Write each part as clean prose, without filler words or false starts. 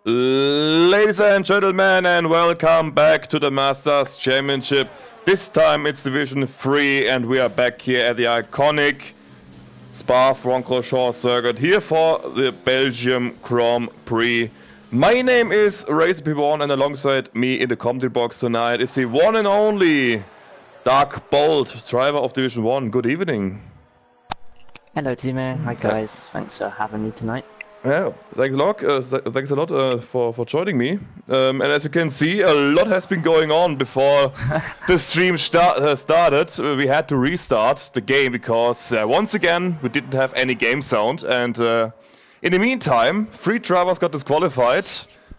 Ladies and gentlemen, and welcome back to the Masters Championship. This time it's Division 3 and we are back here at the iconic Spa-Francorchamps circuit here for the Belgium Grand Prix. My name is Racer1 and alongside me in the commentary box tonight is the one and only Dark Bolt, driver of Division 1. Good evening. Hello Timo, hi guys, thanks for having me tonight. Yeah, thanks a lot. For joining me. And as you can see, a lot has been going on before the stream started. We had to restart the game because once again we didn't have any game sound. And in the meantime, 3 drivers got disqualified: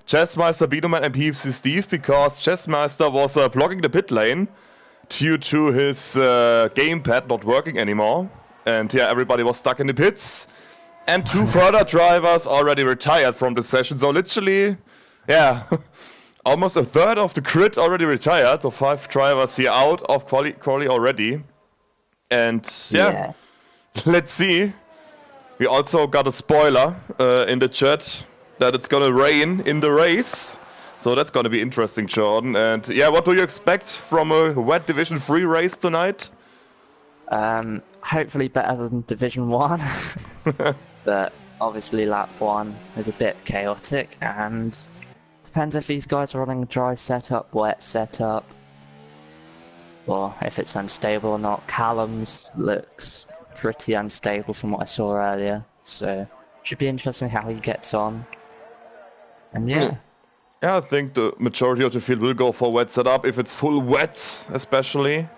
Chessmeister, Binoman, and PFC Steve, because Chessmeister was blocking the pit lane due to his gamepad not working anymore. And yeah, everybody was stuck in the pits. And 2 further drivers already retired from the session, so literally, yeah, almost a third of the grid already retired, so 5 drivers here out of quali already. And yeah, let's see. We also got a spoiler in the chat that it's gonna rain in the race, so that's gonna be interesting, Jordan. And yeah, what do you expect from a wet Division 3 race tonight? Hopefully better than Division 1. But obviously lap 1 is a bit chaotic, and depends if these guys are running a dry setup, wet setup, or if it's unstable or not. Callum's looks pretty unstable from what I saw earlier, so should be interesting how he gets on. And yeah. Yeah, I think the majority of the field will go for wet setup, if it's full wet especially.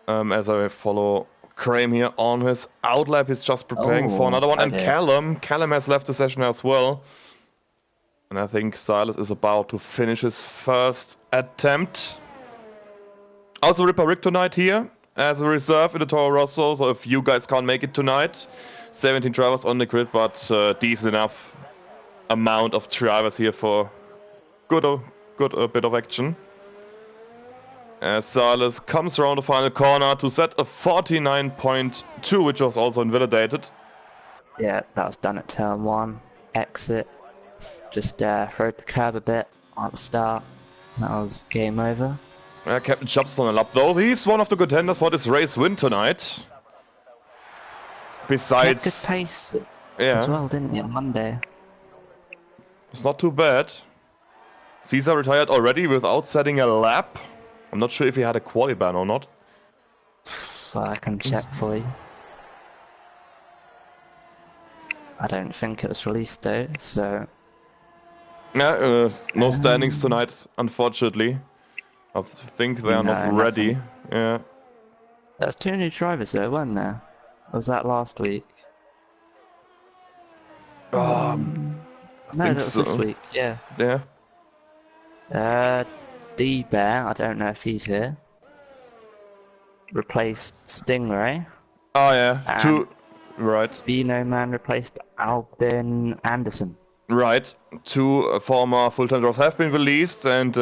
As I follow Graham here on his outlap, he's just preparing for another one. And Callum has left the session as well. And I think Silas is about to finish his first attempt. Also Ripper Rick tonight here as a reserve in the Toro Rosso, so if you guys can't make it tonight, 17 drivers on the grid, but decent enough amount of drivers here for good bit of action. As Silas comes around the final corner to set a 49.2, which was also invalidated. Yeah, that was done at turn 1. Exit. Just rode the curb a bit at the start. That was game over. Captain Chubb's on a lap though. He's one of the contenders for this race win tonight. Besides, he had good pace as well, didn't he, on Monday? It's not too bad. Caesar retired already without setting a lap. I'm not sure if he had a quali ban or not. Well, I can check for you. I don't think it was released though, so... Yeah, no standings tonight, unfortunately. I think they are not ready. Nothing. Yeah. There was 2 new drivers though, weren't there? Or was that last week? I No, that was this week, yeah. Yeah. D-Bear, I don't know if he's here. Replaced Stingray. Oh yeah, 2, right. Vino Man replaced Albin Anderson. Right, 2 former full-time drivers have been released, and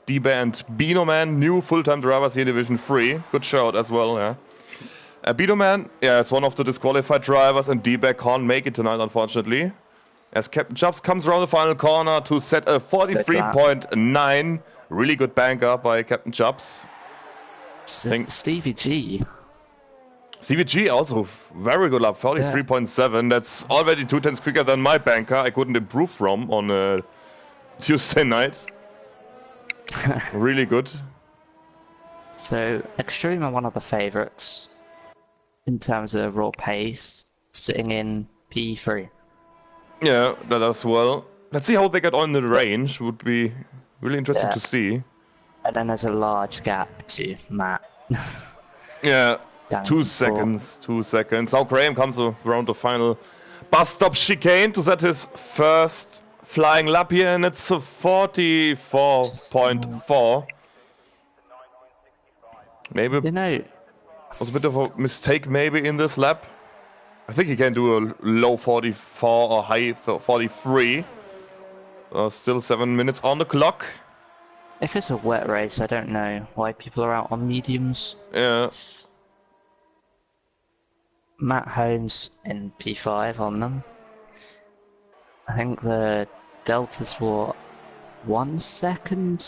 D-Bear and Bino Man, new full-time drivers here in Division 3. Good shout as well, yeah. Bino Man, yeah, is one of the disqualified drivers, and D-Bear can't make it tonight, unfortunately. As Captain Chubbs comes around the final corner to set a 43.9. Really good banker by Captain Chubbs. Stevie G. Stevie G also very good lap, 43.7. That's already 2 tenths quicker than my banker I couldn't improve from on Tuesday night. Really good. So, Extreme are one of the favourites in terms of raw pace, sitting in P3. Yeah, that as well. Let's see how they get on in the range. Would be really interesting to see. And then there's a large gap to Matt. Yeah, 2 seconds. 2 seconds. Now Graham comes around the final bus stop chicane to set his first flying lap here, and it's a 44.4. Maybe was a bit of a mistake maybe in this lap. I think he can do a low 44 or high 43. Still 7 minutes on the clock. If it's a wet race, I don't know why people are out on mediums. Yeah. Matt Holmes in P5 on them. I think the Delta's what? 1 second?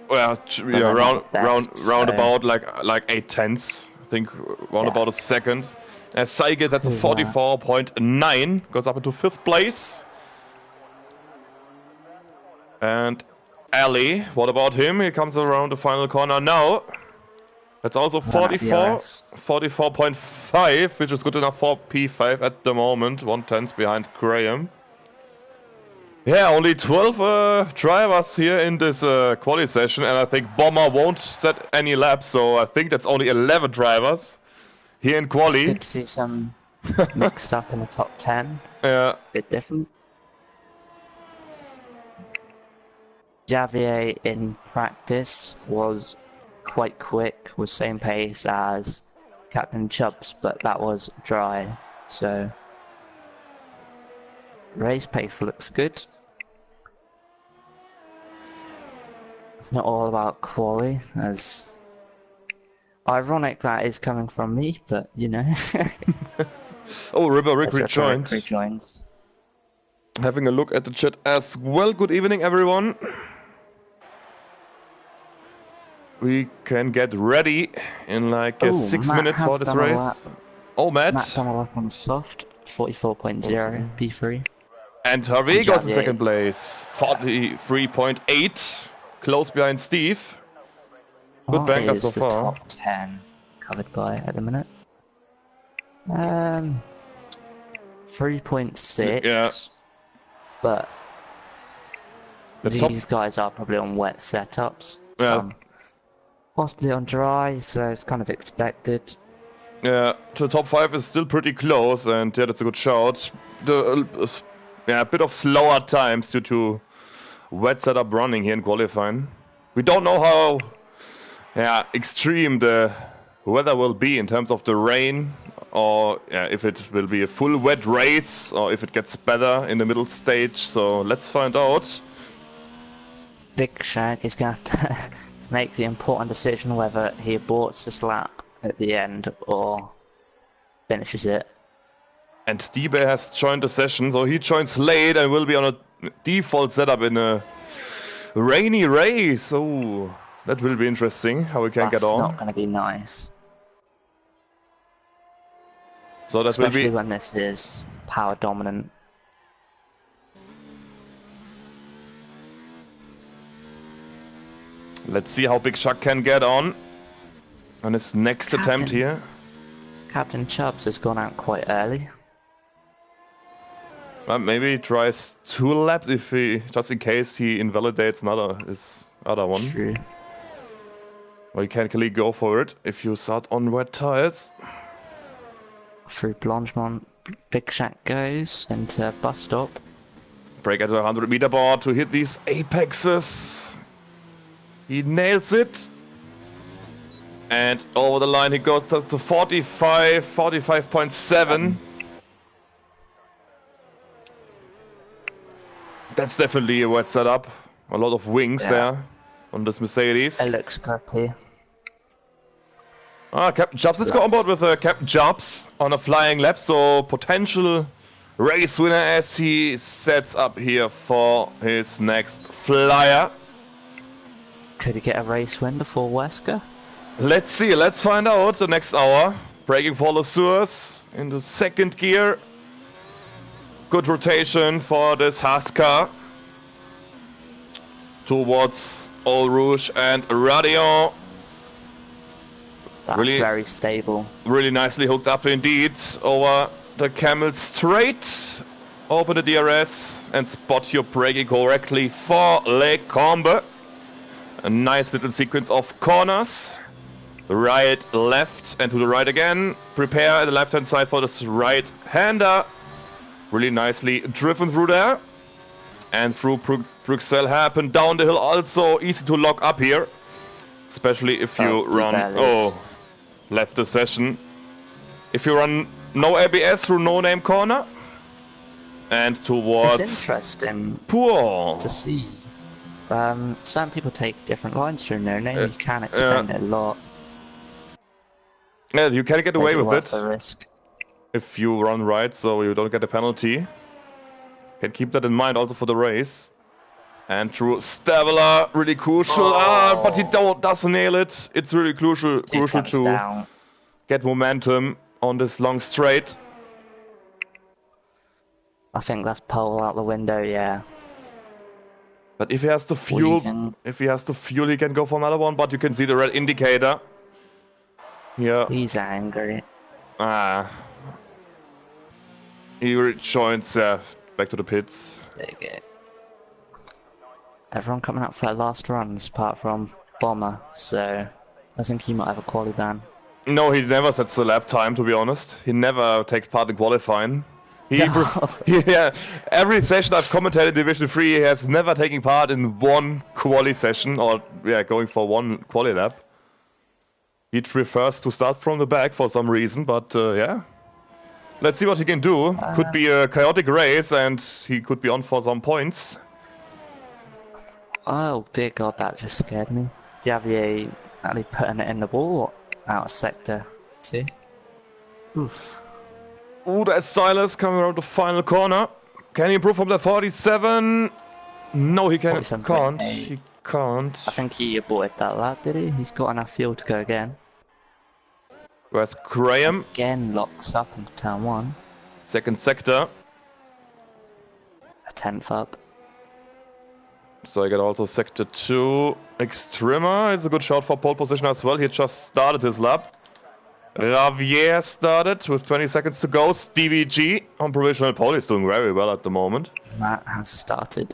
Well, But yeah, they're not the best, round so- about like 8/10. I think round about a second. As Saige, that's a Who's 44.9, goes up into 5th place. And Ali, what about him? He comes around the final corner now. That's also 44.5, which is good enough for P5 at the moment. 1/10 behind Graham. Yeah, only 12 drivers here in this quali session, and I think Bomber won't set any laps, so I think that's only 11 drivers here in It's quali. good to see some mixed up in the top 10. Yeah, Bit different. Javier in practice was quite quick, was same pace as Captain Chubbs, but that was dry, so race pace looks good. It's not all about quali, as ironic that is coming from me, but you know. oh, River Rick As rejoined. rejoins. Having a look at the chat as well. Good evening, everyone. We can get ready in like 6 Matt minutes has for this done a race. lap. Oh, Matt. Matt done a lap on soft, 44.0 P3. And Harvey goes in Javier. second place, 43.8, close behind Steve. Good What banker is so the far. top 10 covered by at the minute? 3.6. Yeah. But The these guys are probably on wet setups. Yeah. Some possibly on dry, so it's kind of expected. Yeah, to the top 5 is still pretty close, and yeah, that's a good shout. Yeah, a bit of slower times due to wet setup running here in qualifying. We don't know how extreme the weather will be in terms of the rain, or if it will be a full wet race, or if it gets better in the middle stage. So let's find out. Big Shag is going to have to make the important decision whether he aborts this lap at the end or finishes it. And D-Bay has joined the session, so he joins late and will be on a default setup in a rainy race. Oh, that will be interesting, how we can That's get on. not going to be nice. So that Especially will be... when this is power dominant. Let's see how Big Chuck can get on his next attempt here. Captain Chubbs has gone out quite early. Maybe he tries 2 laps if he, just in case he invalidates his other one. True. Or you can clearly go for it if you start on wet tires. Through Blanchemont, Big Shack goes into bus stop. Brake at a 100-meter bar to hit these apexes. He nails it. And over the line he goes to 45.7. That's definitely a wet setup. A lot of wings there on this Mercedes. It looks good here. Captain Jobs, let's go on board with Captain Jobs on a flying lap, so potential race winner as he sets up here for his next flyer. Could he get a race win before Wesker? Let's see, let's find out the next hour. Braking for Lesueurs into 2nd gear. Good rotation for this Haas car. Towards Eau Rouge and Radio. That's Really- very stable. Really nicely hooked up indeed over the Camel straight. Open the DRS and spot your braking correctly for Le Combe. A nice little sequence of corners. Right, left, and to the right again. Prepare at the left-hand side for this right-hander. Really nicely driven through there. And through Bruxelles happen down the hill also. Easy to lock up here. Especially if you run... Oh, left the session. If you run no ABS through no-name corner. And towards... It's interesting Poor. to see. Some people take different lines through no name. You can extend it a lot. Yeah, you can get away Is it with worth it the risk? if you run right, so you don't get a penalty. Can keep that in mind also for the race. Andrew Stavela, really crucial. But he doesn't nail it. It's really crucial to get momentum on this long straight. I think that's pole out the window, yeah. But if he has the fuel, he can go for another one. But you can see the red indicator. Yeah. He's angry. He rejoins back to the pits. There you go. Everyone coming up for their last runs, apart from Bomber. So I think he might have a quali ban. No, he never sets the lap time. To be honest, he never takes part in qualifying. Yeah, every session I've commentated Division 3, he has never taken part in one quali session or going for one quali lap. He prefers to start from the back for some reason, but yeah. Let's see what he can do. Could be a chaotic race and he could be on for some points. Oh dear God, that just scared me. Javier actually putting it in the wall out of sector 2. Oof. Ooh, there's Silas coming around the final corner. Can he improve from the 47? No, he can't. He can't. I think he aborted that lap, did he? He's got enough fuel to go again. Where's Graham? Again locks up into turn 1. Second sector. A 10th up. So I got also sector 2. Extremer is a good shot for pole position as well. He just started his lap. Javier started with 20 seconds to go. Stevie G on provisional pole is doing very well at the moment. Matt has started.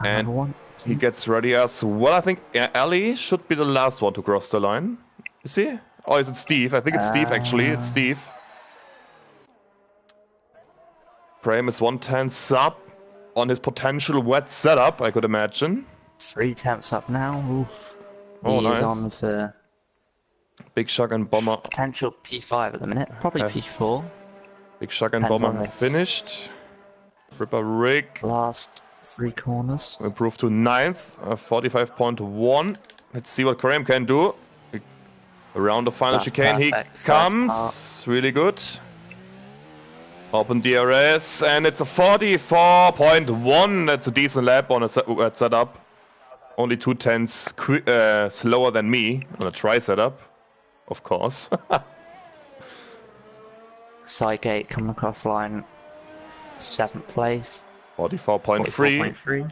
And he gets ready as well. I think Ali should be the last one to cross the line. Is he? Or is it Steve? I think it's Steve actually. It's Steve. Graham is 1/10 up on his potential wet setup, I could imagine. 3 tenths up now. Oof. Oh, he nice. is on for Big Shock and Bomber. potential P5 at the minute. Probably P4. Big Shock and Bomber have finished. Ripper Rig. Last 3 corners. Improved to 9th. 45.1. Let's see what Graham can do. Around the final chicane he comes. Really good. Open DRS, and it's a 44.1. That's a decent lap on a wet setup. Only 2/10 slower than me on a tri setup, of course. Sidegate coming across line, 7th place. 44.3.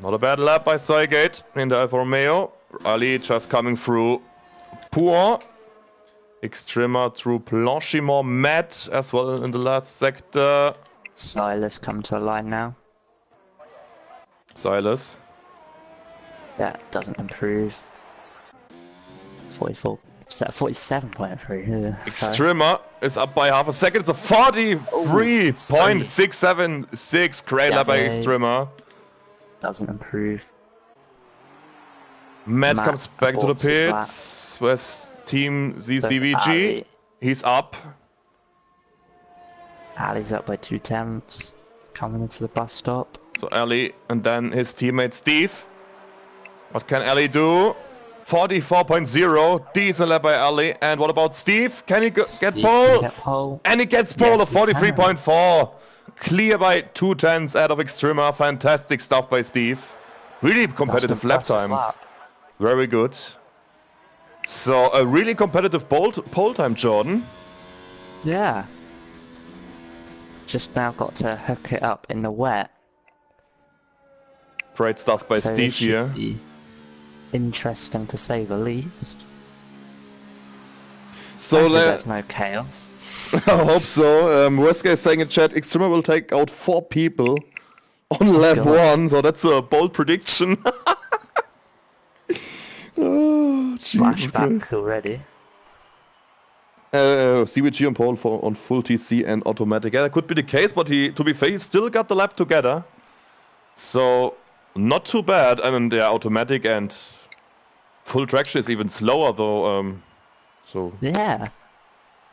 Not a bad lap by Sidegate in the Alfa Romeo. Ali just coming through Poor. Extremer through Blanchimont, Matt as well in the last sector. Silas come to a line now. Silas. That doesn't improve. 47.3. Yeah, Extremer is up by half a second. It's a 43.676. Great lap by Extremer. Doesn't improve. Matt comes back to the pits. Where's Team ZCVG? He's up. Ali's up by 2 tenths. Coming into the bus stop. So Ali and then his teammate Steve. What can Ali do? 44.0. Decent lap by Ali. And what about Steve? Can he get pole? And he gets pole of 43.4. Clear by 2 tenths out of Extremer. Fantastic stuff by Steve. Really competitive lap times. Very good. So a really competitive pole time, Jordan. Yeah. Just now got to hook it up in the wet. Great stuff by Steve here. Interesting to say the least. So there's no chaos. I hope so. Wesker is saying in chat, Extremer will take out 4 people on lap 1, so that's a bold prediction. Flashbacks already. CVG on pole on full TC and automatic. Yeah, that could be the case, but to be fair, he still got the lap together. So, not too bad. I mean, they're automatic and full traction is even slower though. So yeah,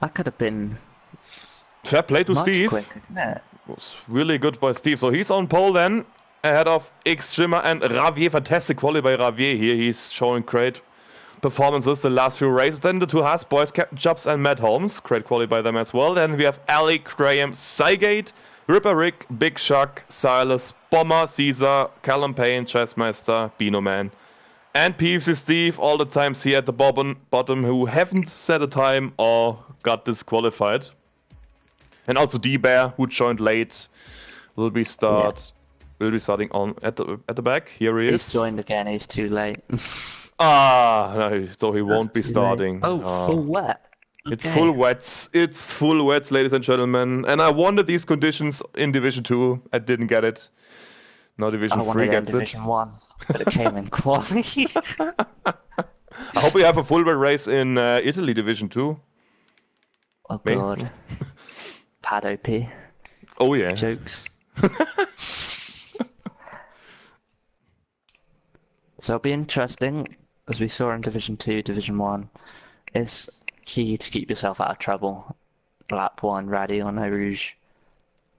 that could have been fair play to Steve. Quicker, isn't it? Was really good by Steve. So he's on pole then, ahead of Extremer and Ravier. Fantastic quality by Ravier here. He's showing great performances the last few races. Then the 2 Haas boys, Captain Jobs and Matt Holmes. Great quality by them as well. Then we have Ali, Graham, Sygate, Ripper Rick, Big Shuck, Silas, Bomber, Caesar, Callum Payne, Chessmaster, Beano Man. And PFC Steve, all the times here at the bottom who haven't set a time or got disqualified. And also D-Bear, who joined late, will be starting on at the back. Here he is. He's joined again, he's too late. No, so he won't be Too starting. late. Oh, full wet. It's Okay. full wets. It's full wets, ladies and gentlemen. And I wanted these conditions in Division 2. I didn't get it. Now Division 3 gets it. Division 1, but it came in quality. I hope we have a full wet race in Italy Division 2. Oh Me? god. Pad OP. Oh yeah. Jokes. So it'll be interesting, as we saw in Division 2, Division 1. It's key to keep yourself out of trouble. Lap 1, Raddy or No Rouge.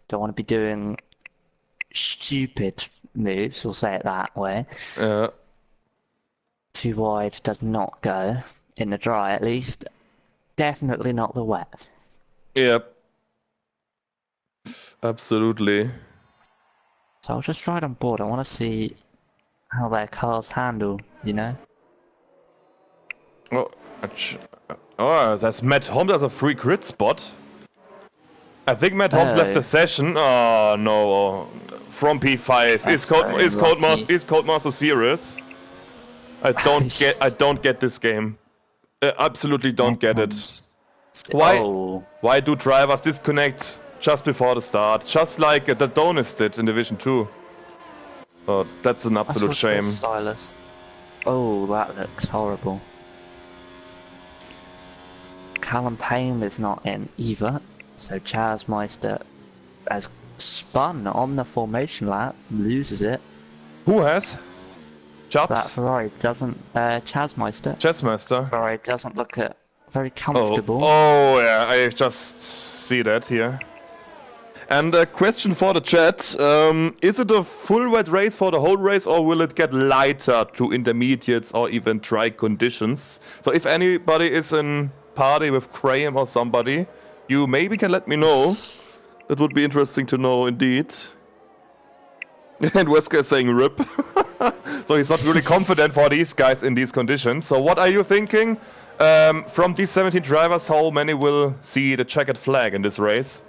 Don't want to be doing stupid moves, we'll say it that way. Too wide does not go, in the dry at least. Definitely not the wet. Yep. Absolutely. So I'll just ride on board. I want to see how their cars handle, you know? Oh, that's Matt Holmes as a free grid spot. I think Matt Holmes left the session. Oh no. From P5. Is Codemaster serious? I don't get this game. Absolutely don't get it. Why do drivers disconnect just before the start? Just like the Donis did in Division 2. Oh, that's an absolute shame. Silas. Oh, that looks horrible. Callum Payne is not in either, so Chaz Meister has spun on the formation lap, loses it. Who has? Chops? That Ferrari doesn't. Chazmeister. Chessmaster. Ferrari doesn't look very comfortable. Oh yeah, I just see that here. And a question for the chat: is it a full wet race for the whole race, or will it get lighter to intermediates or even dry conditions? So if anybody is in party with Graham or somebody, you maybe can let me know. That would be interesting to know indeed. And Wesker is saying rip. So he's not really confident for these guys in these conditions. So what are you thinking? From these 17 drivers, how many will see the checkered flag in this race?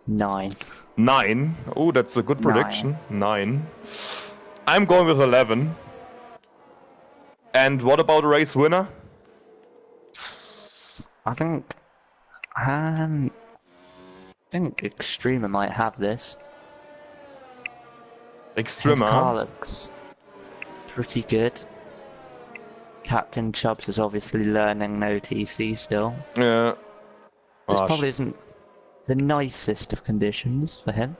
9. 9? Oh, that's a good prediction. 9. I'm going with 11. And what about a race winner? I think Extremer might have this. Extremer? His car looks pretty good. Captain Chubbs is obviously learning no TC still. Yeah. This probably isn't the nicest of conditions for him.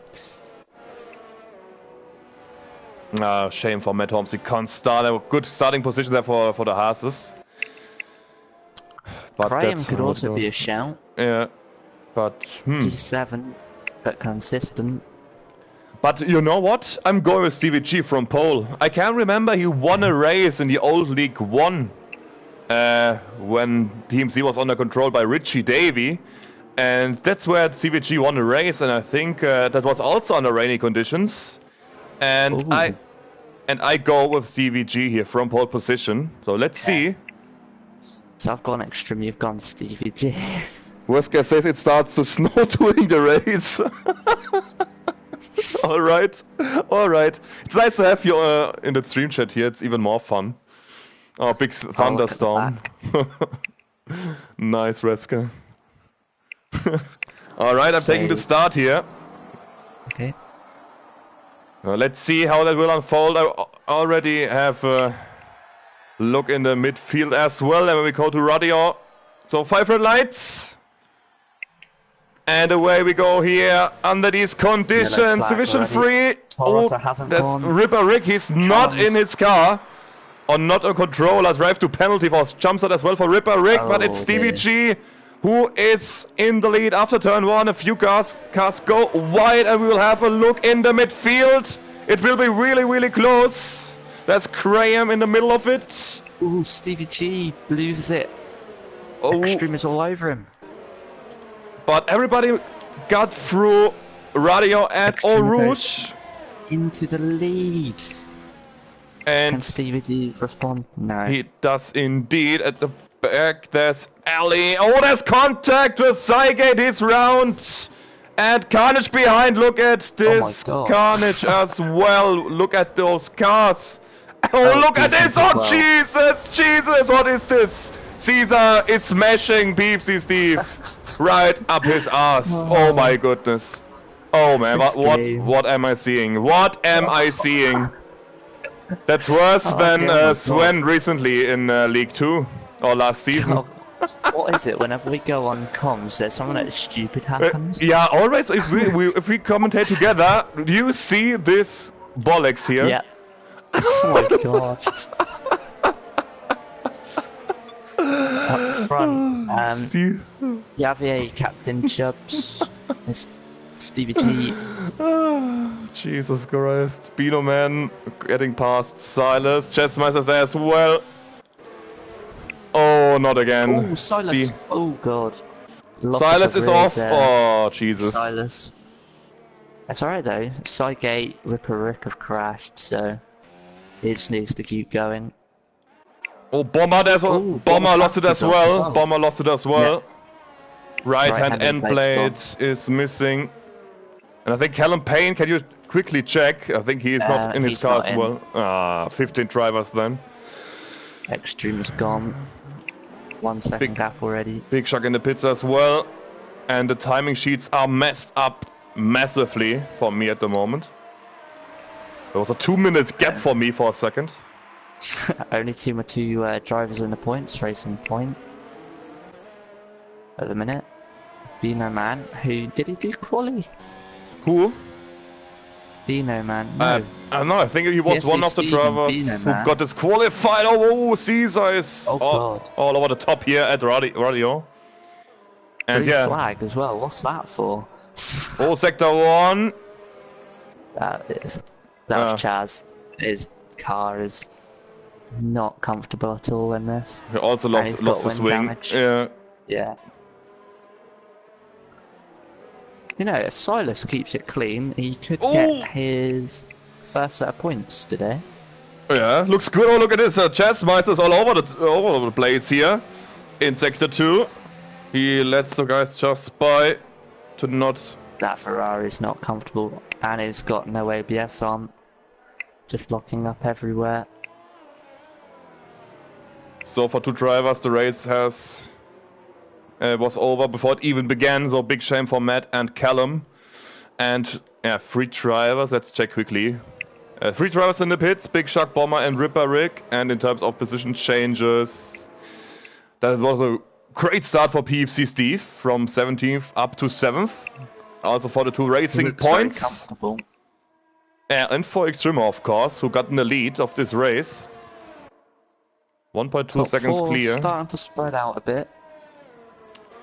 Shame for Matt Holmes. He can't start. A good starting position there for the Haas's. But Graham could also be a shout. Yeah. But G7, but consistent. But you know what? I'm going with Stevie G from pole. I can remember he won a race in the old League 1 when Team C was under control by Richie Davey. And that's where Stevie G won a race, and I think that was also under rainy conditions. And I go with Stevie G here from pole position. So let's see. So I've gone Extreme, you've gone Stevie G. Wesker says it starts to snow during the race. Alright. It's nice to have you in the stream chat here, it's even more fun. Oh, big thunderstorm. Nice, Wesker. Alright, I'm taking the start here. Okay. Let's see how that will unfold. I already have a look in the midfield as well, and when we go to radio. So 5 red lights. And away we go here under these conditions. Division 3. Oh, that's Ripper Rick. He's not in his car. Or not a controller. Drive to penalty for jumps out as well for Ripper Rick. But it's Stevie G who is in the lead after turn 1. A few cars go wide, and we will have a look in the midfield. It will be really, really close. There's Graham in the middle of it. Ooh, Stevie G loses it. Extreme is all over him. But everybody got through Radio and Eau Rouge. Into the lead. And can Stevie G respond? No. He does indeed. At the back, there's Ali. Oh, there's contact with Cygate. He's round. And Carnage behind. Look at this Carnage as well. Look at those cars. Oh, look at this. Oh, well. Jesus. What is this? Caesar is smashing Peepsy Steve right up his ass. Oh my goodness. Oh man, what am I seeing? What am I seeing? That's worse than Sven recently in League 2 or last season. What is it? Whenever we go on comms, there's something that stupid happens. Yeah, always. If we commentate together, do you see this bollocks here? Yeah. Oh my god. Up front, Javier, Captain Chubbs, Stevie G. Jesus Christ. Beano Man getting past Silas. Chessmeister there as well. Oh, not again. Oh, Silas. Oh, God. Silas is off. Oh, Jesus. Silas. That's alright, though. Cygate, Ripper Rick have crashed, so he just needs to keep going. Oh, Bomber as well. Ooh, Bomber lost it as well. Bomber lost it as well. Yeah. Right-hand end blade is missing. And I think Callum Payne, can you quickly check? I think he is not in his car as well. Ah, 15 drivers then. Extreme is gone. 1 second gap already. Big Shock in the pits as well. And the timing sheets are messed up massively for me at the moment. There was a 2-minute gap for me for a second. Only two drivers in the points, racing point. At the minute. Dino Man, who did he do quali? Who? Dino Man. No. I don't know, I think he was one of the drivers who got disqualified. Oh, Caesar is all over the top here at Radio. And Blue flag as well, what's that for? Oh, Sector 1. That was Chaz. His car is not comfortable at all in this. He also lost the swing. Damage. Yeah. Yeah. You know, if Silas keeps it clean, he could get his first set of points today. Yeah, looks good. Oh, look at this. Chessmeister's all over the place here in Sector 2. He lets the guys just by to not... That Ferrari's not comfortable and he's got no ABS on. Just locking up everywhere. So for 2 drivers, the race was over before it even began, so big shame for Matt and Callum. And 3 drivers, let's check quickly. 3 drivers in the pits, Big Shark, Bomber and Ripper Rick. And in terms of position changes, that was a great start for PFC Steve, from 17th up to 7th. Also for the 2 racing points. Very comfortable. And for Extremo, of course, who got in the lead of this race. 1.2 seconds clear. Starting to spread out a bit.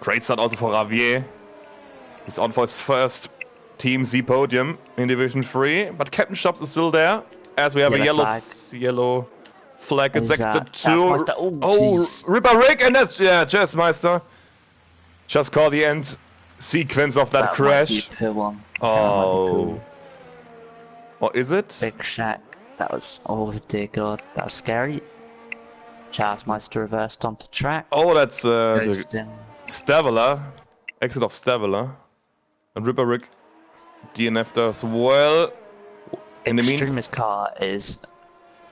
Great start also for Javier. He's on for his first Team Z podium in Division 3. But Captain Shops is still there, as we have a yellow flag in Sector 2. Oh, Ripper Rick, and that's Chessmeister. Just call the end sequence of that crash. Oh. What is it? Big Shack. That was, oh dear God, that was scary. Chessmeister reversed onto track. Oh, that's Stavela. Exit of Stavela. And Ripper Rick DNF'd as well. Extreme's car is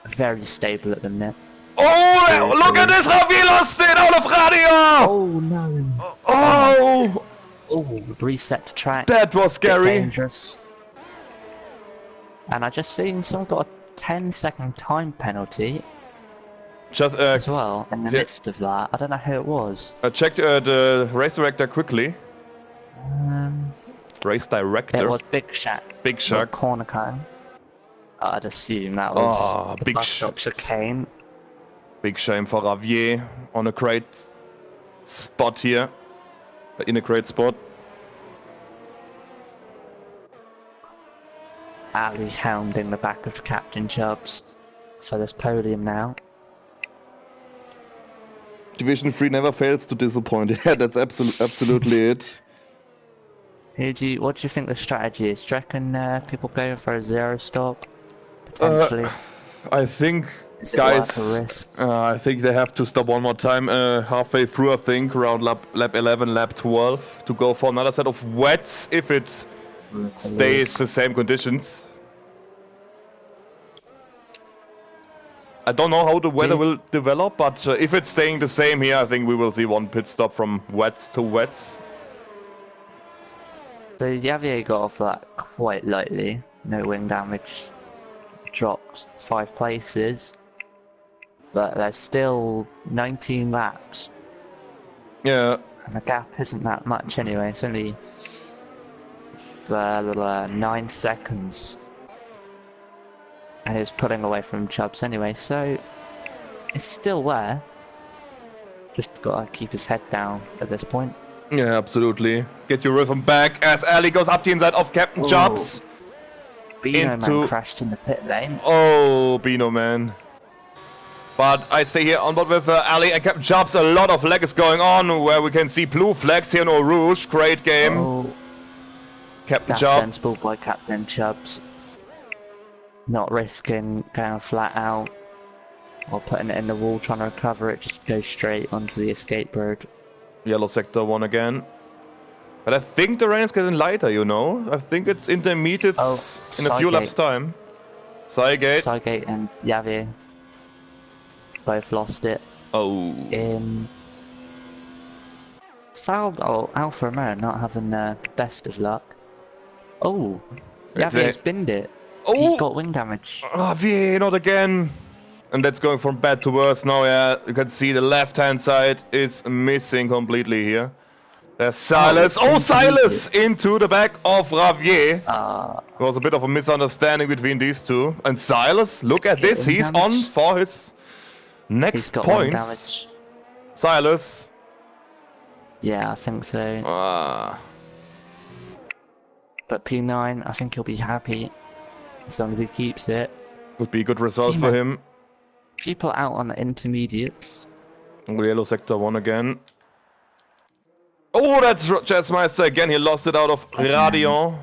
very stable at the minute. Oh, look at this! Javier lost it out of Radio! Oh no. Oh, reset to track. That was scary. Dangerous. And I just seen someone got a 10-second time penalty. Just as well, in the midst of that. I don't know who it was. I checked the race director quickly. Race director. It was Big Shack. Big Shack. Corner cone. I'd assume that was the bus stop chicane. Big shame for Javier on a great spot here. In a great spot. Ali hounding the back of Captain Chubbs for this podium now. Division 3 never fails to disappoint. Yeah, that's absolutely it. What do you think the strategy is? Do you reckon people go for a 0 stop? Potentially. I think, Is it guys, worth a risk? I think they have to stop one more time halfway through, I think, around lap 11, lap 12, to go for another set of wets if it stays the same conditions. I don't know how the weather will develop, but if it's staying the same here, I think we will see one pit stop from wets to wets. So Javier got off that quite lightly. No wing damage. Dropped 5 places. But there's still 19 laps. Yeah. And the gap isn't that much anyway. It's only 9 seconds. And he was pulling away from Chubbs anyway, so it's still there. Just gotta keep his head down at this point. Yeah, absolutely. Get your rhythm back as Ali goes up the inside of Captain Chubbs. Bino man crashed in the pit lane. Oh, Bino man. But I stay here on board with Ali and Captain Chubbs. A lot of lag is going on where we can see blue flags here in Eau Rouge. Great game. Oh, Captain that's Chubbs. sensible by Captain Chubbs. Not risking going flat out or putting it in the wall, trying to recover it, just go straight onto the escape road. Yellow sector 1 again. But I think the rain is getting lighter, you know? I think it's intermediates in a few laps time. Cygate and Javier both lost it. Oh. Alfa Romeo not having the best of luck. Oh, Javier's binned it. Oh. He's got wing damage. Javier, not again. And that's going from bad to worse now, yeah. You can see the left-hand side is missing completely here. There's Silas. Oh, Silas! Into the back of Javier. There was a bit of a misunderstanding between these two. And Silas, look at this. He's on for his next points. Silas. Yeah, I think so. But P9, I think he'll be happy as long as he keeps it. Would be a good result for him. People out on the intermediates. Yellow sector 1 again. Oh, that's Jazzmeister again. He lost it out of Radion.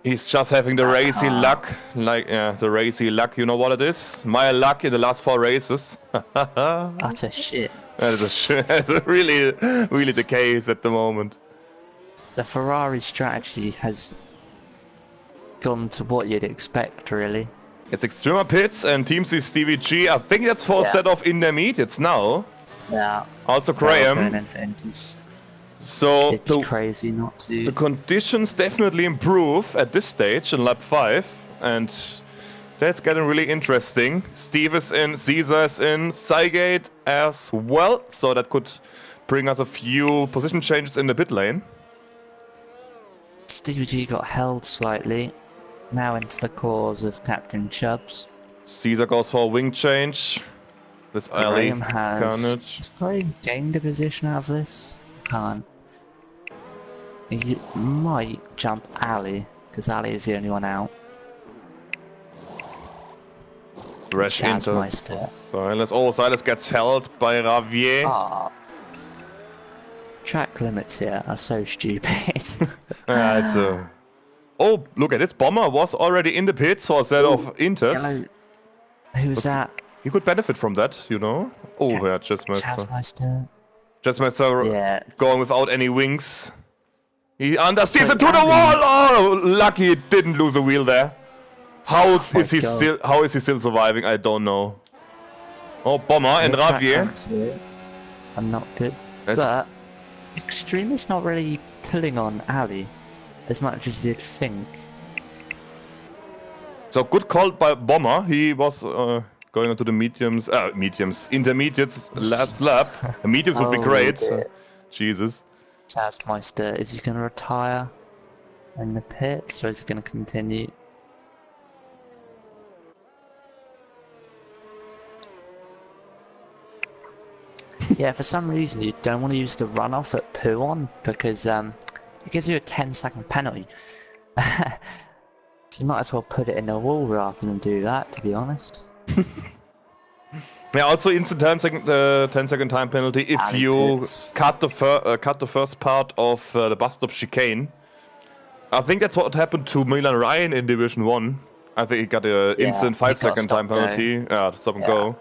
He's just having the racy luck. The racy luck. You know what it is? My luck in the last 4 races. Utter shit. That is a shit. That's really the case at the moment. The Ferrari strategy has gone to what you'd expect, really. It's Extrema Pits and Team C Stevie G. I think that's for a set of intermediates now. Yeah. Also Graham. So it's crazy not to. The conditions definitely improve at this stage in lap 5, and that's getting really interesting. Steve is in, Caesar is in, Cygate as well, so that could bring us a few position changes in the pit lane. Stevie G got held slightly. Now into the claws of Captain Chubbs. Caesar goes for a wing change. This Graham has Graham gained a position out of this? Can't. He might jump Ali, because Ali is the only one out. Rash into Silas. Oh, Silas gets held by Javier. Track limits here are so stupid. Oh, look at this. Bomber was already in the pits for a set of Inters. Who's that? He could benefit from that, you know. Oh, yeah, Jazzmeister. Going without any wings. He understeers it to the wall! Oh, lucky he didn't lose a wheel there. How is he still surviving? I don't know. Oh, Bomber and Javier. I'm not good. But Extreme is not really pulling on Ali as much as you'd think. So good call by Bomber. He was going onto the intermediates last lap. The mediums would be great. Jesus. Jazzmeister, is he going to retire in the pits or is he going to continue? Yeah, for some reason you don't want to use the runoff at Puon because it gives you a 10-second penalty. So you might as well put it in the wall rather than do that, to be honest. Yeah, also instant 10-second time penalty if Ali you Pitts. cut the first part of the bus stop chicane. I think that's what happened to Milan Ryan in Division 1. I think he got an Yeah, instant he got 5-second time stop go. penalty. Yeah, stop and Yeah. go.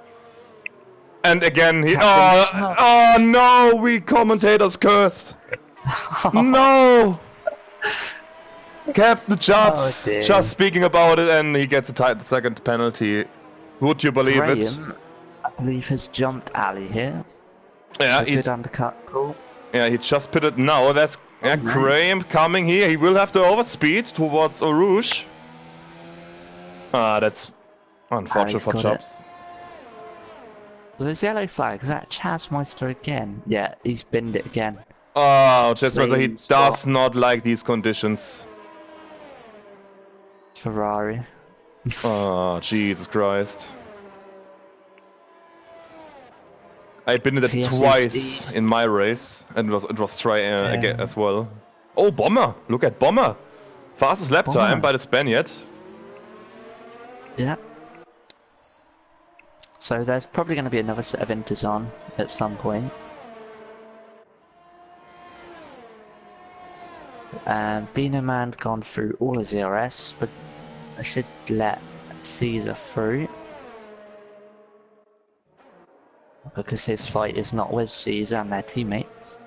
And again, he. Captain Oh Chubbs. no, we commentators cursed. No! Captain Chubbs dear. just speaking about it, and he gets a second penalty. Would you believe it? Graham, I believe, has jumped Ali here. Yeah, So good undercut call. yeah, he just pitted now. That's Graham coming here. He will have to overspeed towards Orouge. Ah, that's unfortunate for Chubbs. So there's yellow flag. Is that Chaz Meister again? Yeah, he's binned it again. Oh, just whether he Same spot. does not like these conditions. Ferrari. Oh, Jesus Christ. I've been in it PSV twice Steve. in my race, and it was try again as well. Oh, Bomber! Look at Bomber! Fastest lap Bomber. time by the Spaniard. Yeah. So there's probably going to be another set of inters on at some point. Bino Man's gone through all his ZRS, but I should let Caesar through. Because his fight is not with Caesar and their teammates.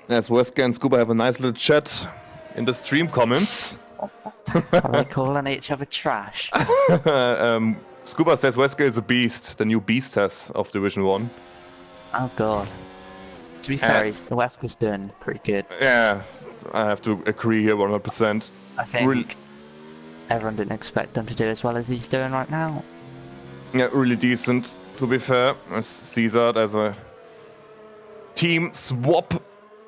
As Wesker and Scuba have a nice little chat in the stream comments. Are they calling each other trash? Scuba says Wesker is a beast, the new beast test of Division 1. Oh god. To be fair, the Wesker's doing pretty good. Yeah, I have to agree here 100%. I think everyone didn't expect them to do as well as he's doing right now. Yeah, really decent, to be fair. As Caesar as a team swap.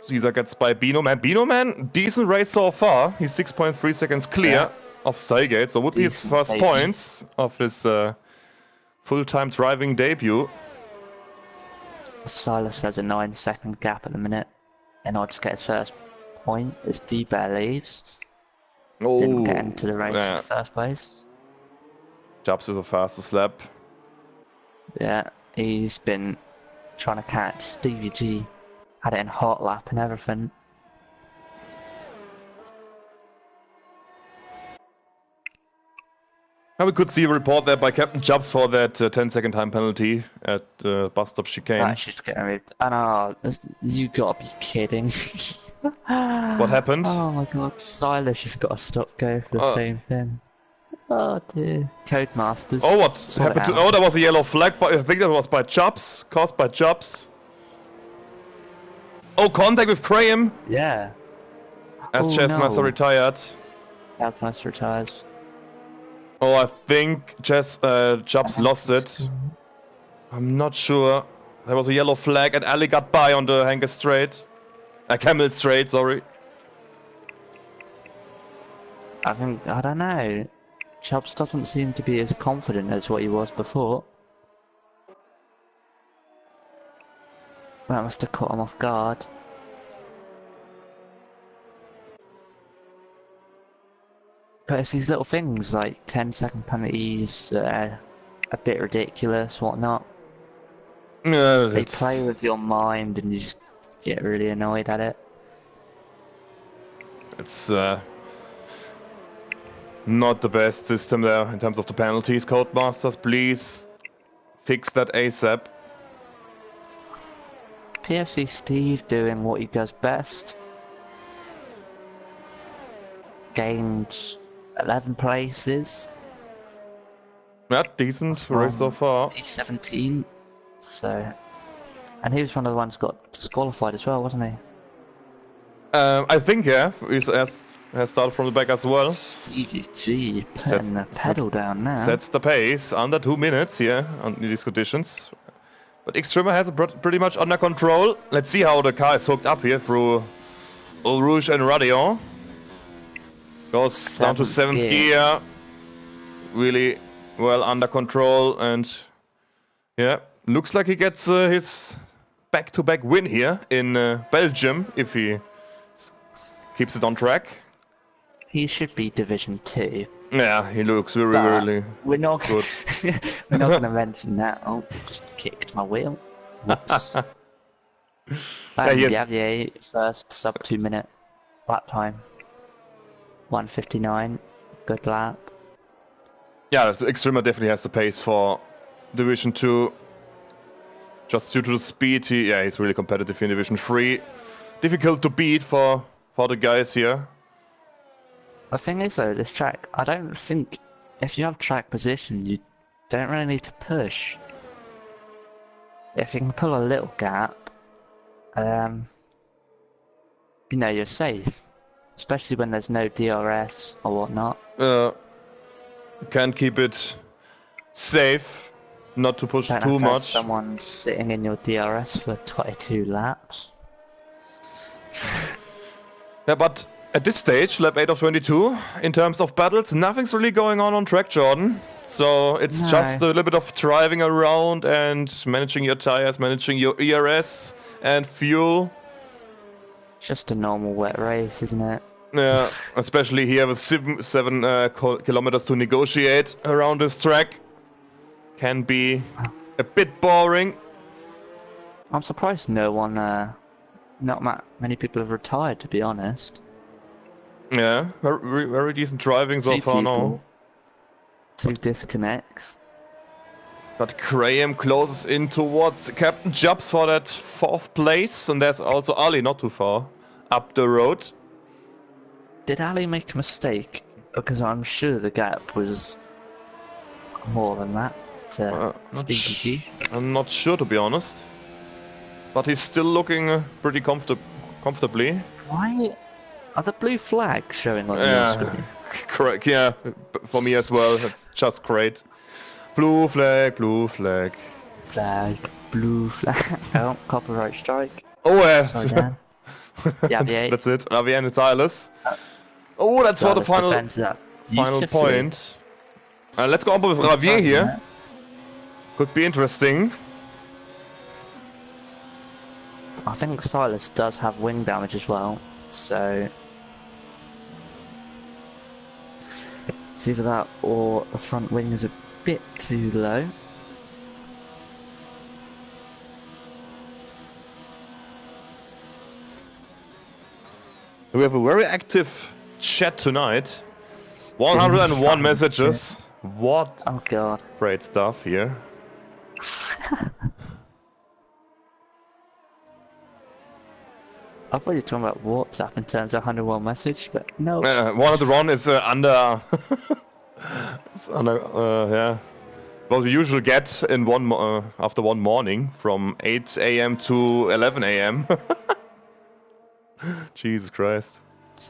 Caesar gets by Bino Man. Bino Man, decent race so far. He's 6.3 seconds clear of Cygate, so would be his first points of his full-time driving debut. Silas has a 9-second gap at the minute in order to get his first point as D-Bear leaves. Oh, Didn't get into the race in the first place. Jobs with the fastest lap. Yeah, he's been trying to catch Stevie G. Had it in hot lap and everything. Now we could see a report there by Captain Jobs for that 10-second time penalty at bus stop chicane. That should get removed. I know, you gotta be kidding. What happened? Oh my god, Silas just got a stop go for the same thing. Oh dear. Codemasters. Oh, what happened to... Oh, there was a yellow flag, but I think that was by Jobs, caused by Jobs. Oh, contact with Graham! Yeah. As Chessmaster retired. Chessmaster retires. Oh, I think Jobs lost it. I'm not sure. There was a yellow flag and Ali got by on the Hanger Straight. Camel Straight, sorry. I don't know. Chubbs doesn't seem to be as confident as what he was before. That must have caught him off guard. But it's these little things like 10-second penalties that are a bit ridiculous, whatnot. They play with your mind and you just get really annoyed at it. It's not the best system there in terms of the penalties. Codemasters, please fix that ASAP. PFC Steve doing what he does best. Gained 11 places. Yeah, decent race so far. P17. So, and he was one of the ones who got disqualified as well, wasn't he? I think, yeah. He has started from the back as well. Stevie G putting the pedal down now. Sets the pace under 2 minutes here under these conditions. But Xtrimmer has it pretty much under control. Let's see how the car is hooked up here through Eau Rouge and Radion. Goes down to 7th gear. Really well under control, and yeah, looks like he gets his back-to-back win here in Belgium if he keeps it on track. He should be Division 2. Yeah, he looks But really we're not good. we're not going to mention that. Oh, just kicked my wheel. Whoops. Yeah, And he has, Javier, first sub 2 minute lap time. 1:59. Good lap. yeah, the Extremer definitely has the pace for Division 2. Just due to the speed, he's really competitive in Division 3. Difficult to beat for the guys here. The thing is though, this track, I don't think if you have track position, you don't really need to push. If you can pull a little gap, you know, you're safe. Especially when there's no DRS or whatnot. Can keep it safe, not to push Don't too have to have much. someone sitting in your DRS for 22 laps. Yeah, but at this stage, lap 8 of 22, in terms of battles, nothing's really going on track, Jordan. So it's just a little bit of driving around and managing your tires, managing your ERS and fuel. Just a normal wet race, isn't it? Yeah, especially here with 7 kilometers to negotiate around this track. Can be a bit boring. I'm surprised no one, not many people have retired, to be honest. Yeah, very decent driving so far now. 2 disconnects. But Graham closes in towards Captain Jobs for that 4th place, and there's also Ali not too far up the road. Did Ali make a mistake? Because I'm sure the gap was more than that to Stinky Keith. I'm not sure, to be honest. But he's still looking pretty comfortably. Why are the blue flags showing on your screen? Correct, yeah, for me as well. That's just great. Blue flag, blue flag. Blue flag. Oh, copyright strike. Oh, yeah. Sorry, Dan. Javier. That's it. Javier and Silas. Oh, that's for the final point. Let's go on with Javier here. Could be interesting. I think Silas does have wing damage as well, so it's either that or the front wing is a bit too low. We have a very active chat tonight. 101 messages. What? Oh god. Great stuff here. I thought you were talking about WhatsApp in terms of 101 message, but no. 101 is under. It's under, yeah. Well, we usually get in after one morning from 8 a.m. to 11 a.m. Jesus Christ.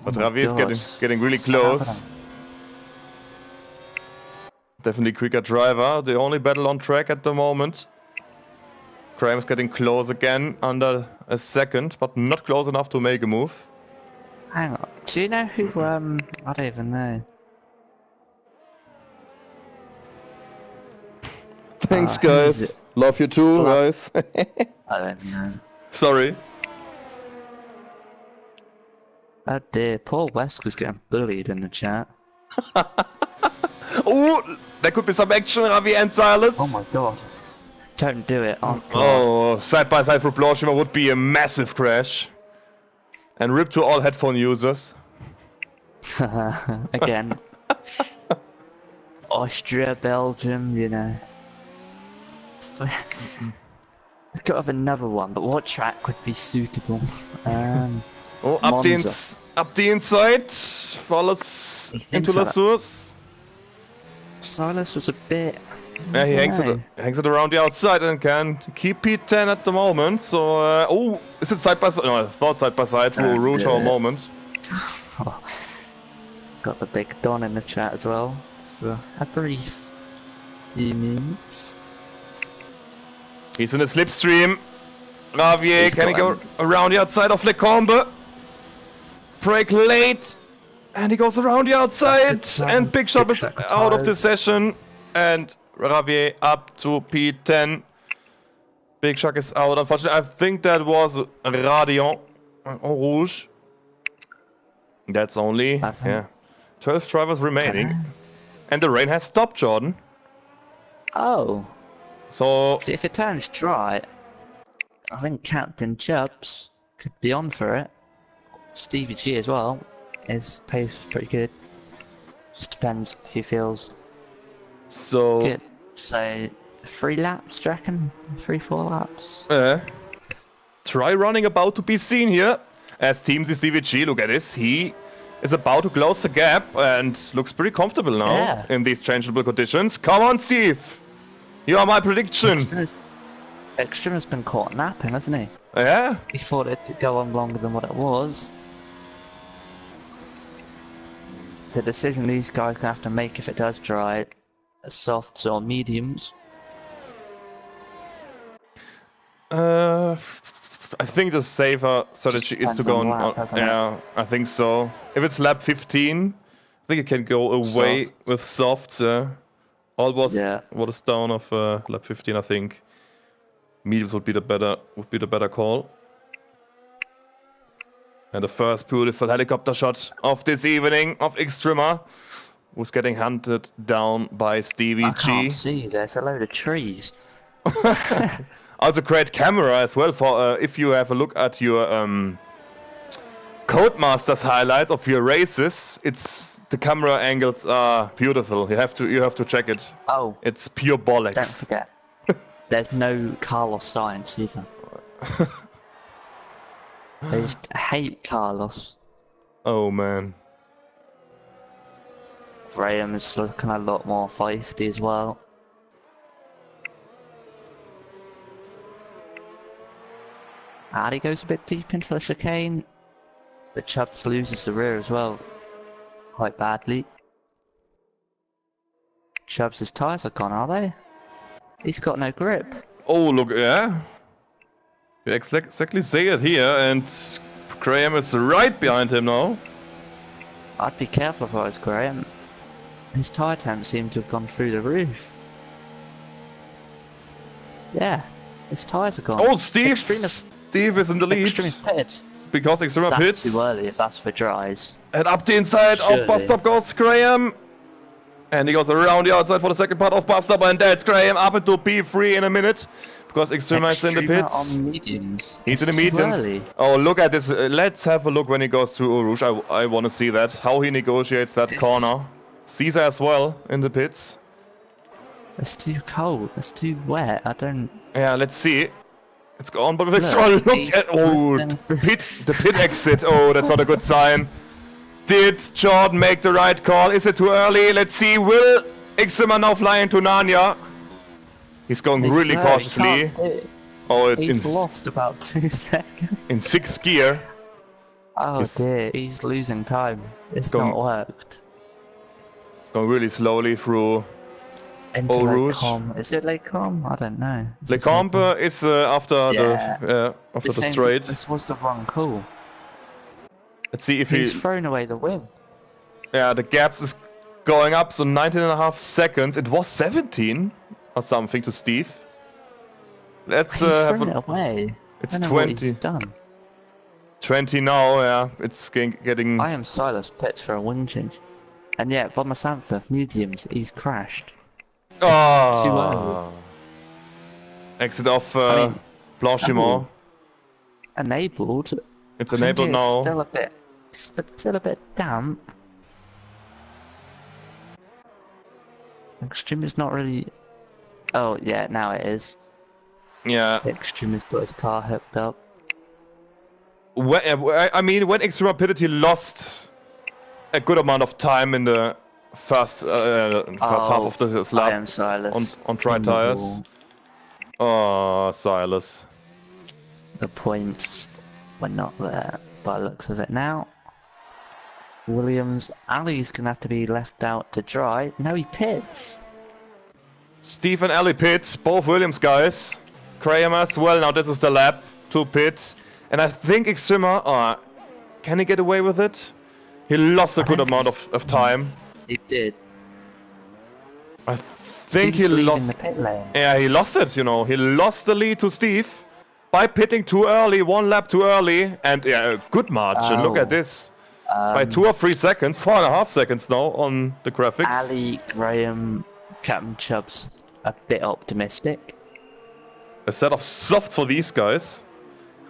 But Ravi is getting really close. Definitely quicker driver. The only battle on track at the moment. Graham's getting close again, under a second, but not close enough to make a move. Hang on. Do you know who, I don't even know. Thanks, guys. Love you too, guys. I don't know. Sorry. Oh dear, Paul West was getting bullied in the chat. Oh, there could be some action, Ravi and Silas. Oh my god. Don't do it. Oh god. Oh, side by side for Blauschimmer would be a massive crash. And rip to all headphone users. Again. Austria, Belgium, you know. It's got to have another one, but what track would be suitable? Oh, up the inside. Follows into the source. Silas was a bit. Yeah, he hangs it around the outside and can keep P10 at the moment. So, oh, is it side by side? No, I thought side by side to ruin our moment. Got the big Don in the chat as well. For a brief few minutes. He's in the slipstream. Ravier, can he go around the outside of Lecombe? Brake late. And he goes around the outside. And Big Shot is out of the session. And Ravier up to P10. Big Shock is out, unfortunately. I think that was Radion en Rouge. That's only 12 drivers remaining. And the rain has stopped, Jordan. Oh. So... See, if it turns dry, I think Captain Chubbs could be on for it. Stevie G as well. His pace is pretty good. Just depends if he feels good. So, 3 laps, do you reckon? 3-4 laps? Try running about to be seen here. As Teams is Stevie G, look at this. He is about to close the gap and looks pretty comfortable now in these changeable conditions. Come on, Steve! You are my prediction! Ekstrom has been caught napping, hasn't he? Yeah? He thought it could go on longer than what it was. The decision these guys can have to make if it does dry, softs or mediums. I think the safer strategy is to go on. Yeah, I think so. If it's lap 15, I think it can go away with softs. All was what is down of lap 15. I think mediums would be the better call. And the first beautiful helicopter shot of this evening of Xtrimmer, who's getting hunted down by Stevie G. I can't see. There's a load of trees. Also great camera as well for if you have a look at your Codemasters highlights of your races. The camera angles are beautiful. You have to check it. Oh, it's pure bollocks. Don't forget, there's no Carlos Sainz either. I just hate Carlos. Oh man. Graham is looking a lot more feisty as well. And he goes a bit deep into the chicane. The Chubbs loses the rear as well. Quite badly. Chubbs' tyres are gone, are they? He's got no grip. Oh, look, yeah. You exactly see it here, and Graham is right behind him now. I'd be careful if I was Graham. His tyre temps seem to have gone through the roof. Yeah, his tyres are gone. Oh, Steve is in the lead. Extreme's pitted. Because Extreme hits. That's too early if that's for dries. And up the inside of bus stop goes Graham. And he goes around the outside for the second part of bus stop, and that's Graham up into P3 in a minute. Because Extreme is in the pits. On mediums. He's in the mediums. Early. Oh, look at this. Let's have a look when he goes to Eau Rouge. I want to see that. How he negotiates that corner. Caesar as well in the pits. It's too cold. It's too wet. I don't... Yeah, let's see. It's gone, but look at the pit exit. Oh, that's not a good sign. Did Jordan make the right call? Is it too early? Let's see. Will Xtrimmer now fly into Narnia? He's going really cautiously. Oh, he's lost about 2 seconds. In 6th gear. Oh dear, he's losing time. It's not worked. Going really slowly through into Lake Com. Is it Lake Com? I don't know. Lake Com is after the straight. This was the wrong call. Let's see if he's thrown away the win. Yeah, the gaps is going up, so 19.5 seconds. It was 17 or something to Steve. Let's have thrown it away. It's I don't know 20. What he's done. 20 now, yeah. It's getting. I am Silas pitch for a win change. And yeah, Bob Masantha, mediums, he's crashed. It's too early. Exit off Blanchimont. Enabled. It's enabled now. Still a bit damp. Extreme is not really. Oh yeah, now it is. Yeah. Extreme has got his car hooked up. I mean, when Extreme pitted, he lost a good amount of time in the first half of this lap on dry tires. Oh, Silas. The points were not there by the looks of it now. Williams, Ali's gonna have to be left out to dry. No, he pits. Steve and Ali pit, both Williams guys. Graham as well. Now this is the lap to pit. And I think Xtrimmer, can he get away with it? He lost a good amount of time. He did. I think he lost. The pit lane. Yeah, he lost it. You know, he lost the lead to Steve by pitting too early, 1 lap too early, and yeah, good margin. Look at this. by 2 or 3 seconds, 4.5 seconds now on the graphics. Ali, Graham, Captain Chubb's a bit optimistic. A set of softs for these guys.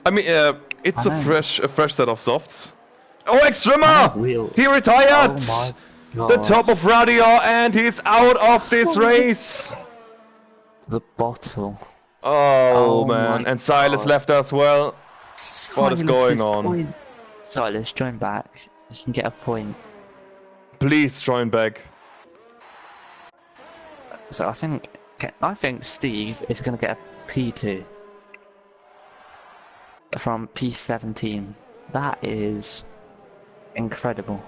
I mean, it's a fresh set of softs. Oh, Extrema! He retired! Oh my God. The top of radio, and he's out of this race! The bottle. Oh man, and Silas left as well. What is going on? Point. Silas, join back. You can get a point. Please join back. So I think Steve is going to get a P2 from P17. That is incredible.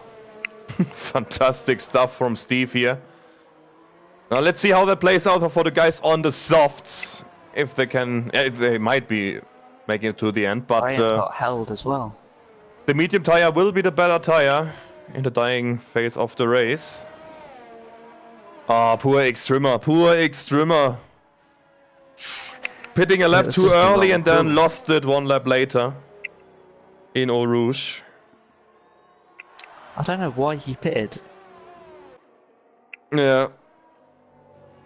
Fantastic stuff from Steve here. Now let's see how that plays out for the guys on the softs. If they can, they might be making it to the end, but got held as well. The medium tire will be the better tire in the dying phase of the race. Ah, poor Extrema, poor Extrema. Pitting a lap too early and then lost it 1 lap later in Eau Rouge. I don't know why he pitted. Yeah.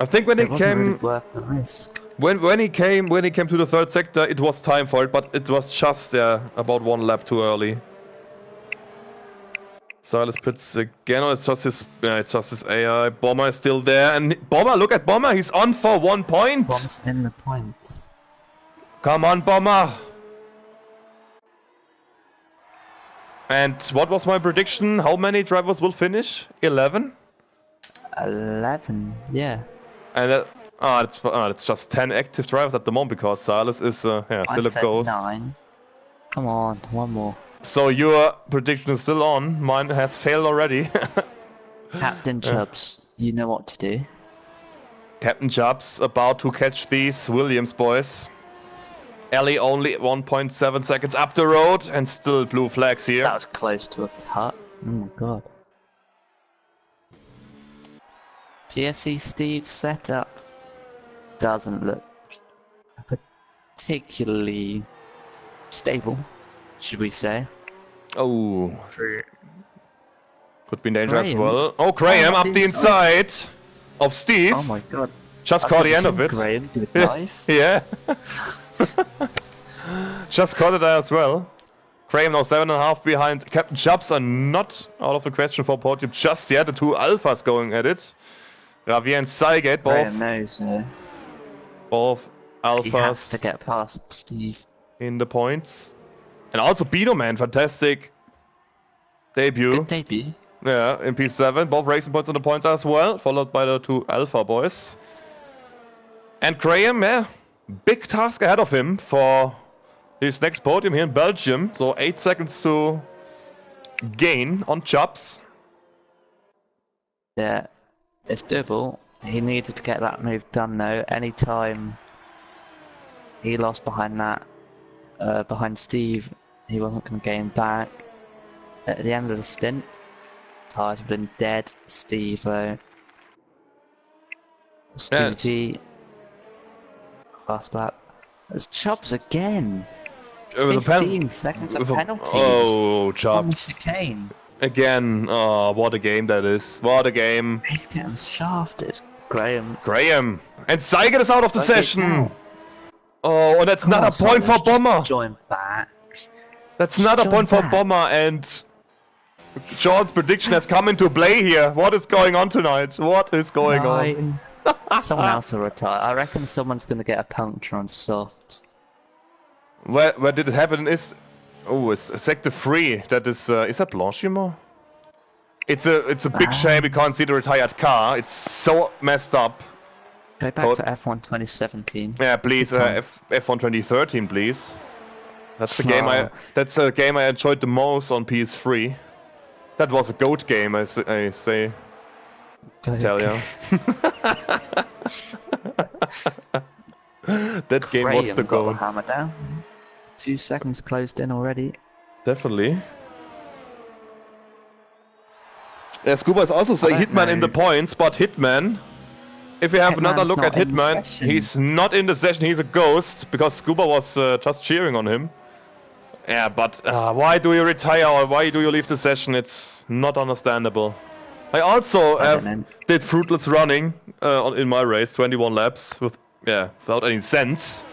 I think when it he came, really worth the risk. When he came to the 3rd sector, it was time for it, but it was just about 1 lap too early. Silas pits again. Oh, it's just his AI. Bomber is still there, and Bomber, look at Bomber. He's on for 1 point. Bomber's in the points. Come on, Bomber. And what was my prediction? How many drivers will finish? 11. 11, yeah. And it's just 10 active drivers at the moment because Silas is still a ghost. 9. Come on, one more. So your prediction is still on. Mine has failed already. Captain Chubbs, you know what to do. Captain Chubbs about to catch these Williams boys. Ellie only 1.7 seconds up the road and still blue flags here. That was close to a cut. Oh my god. PSC Steve's setup doesn't look particularly stable, should we say. Oh. Could be dangerous as well. Oh, Graham up the inside of Steve. Oh my god. Just caught the end of it. Graham do a dive. Yeah. Just caught it as well. Graham now 7.5 behind. Captain Chubbs are not out of the question for podium just yet. The 2 alphas going at it. Ravier and Sygate both alphas. He has to get past Steve. In the points. And also Beano Man, fantastic debut. Good debut. Yeah, in P7. Both racing points on the points as well, followed by the 2 alpha boys. And Graham, yeah, big task ahead of him for his next podium here in Belgium. So 8 seconds to gain on Chubbs. Yeah, it's doable. He needed to get that move done though. Anytime he lost behind that, behind Steve, he wasn't going to gain back. At the end of the stint, tires have been dead. Steve though. Steve G. Fast lap. It's Chubbs again. 15 seconds of penalties. Oh, Chubbs. From chicane. Again, oh, what a game that is. What a game. He's getting shafted. Graham. And Sygate is out of the session. Oh, and that's not a point for Bomber. Join back. That's not a point for Bomber, and Sean's prediction has come into play here. What is going on tonight? What is going on? Someone else will retire. I reckon someone's going to get a puncture on softs. Where did it happen? It's sector 3. That is that Blanchimont? It's a big shame we can't see the retired car. It's so messed up. Go back to F1 2017. Yeah, please, F1 2013, please. That's the game That's a game I enjoyed the most on PS3. That was a GOAT game, I say. Tell ya. That game was the GOAT. Got the hammer down. 2 seconds closed in already. Definitely. Yeah, Scuba is also saying Hitman in the points, but Hitman, if you have another look at Hitman, he's not in the session, he's a ghost, because Scuba was just cheering on him. Yeah, but why do you retire or why do you leave the session? It's not understandable. I also did fruitless running in my race, 21 laps, without any sense,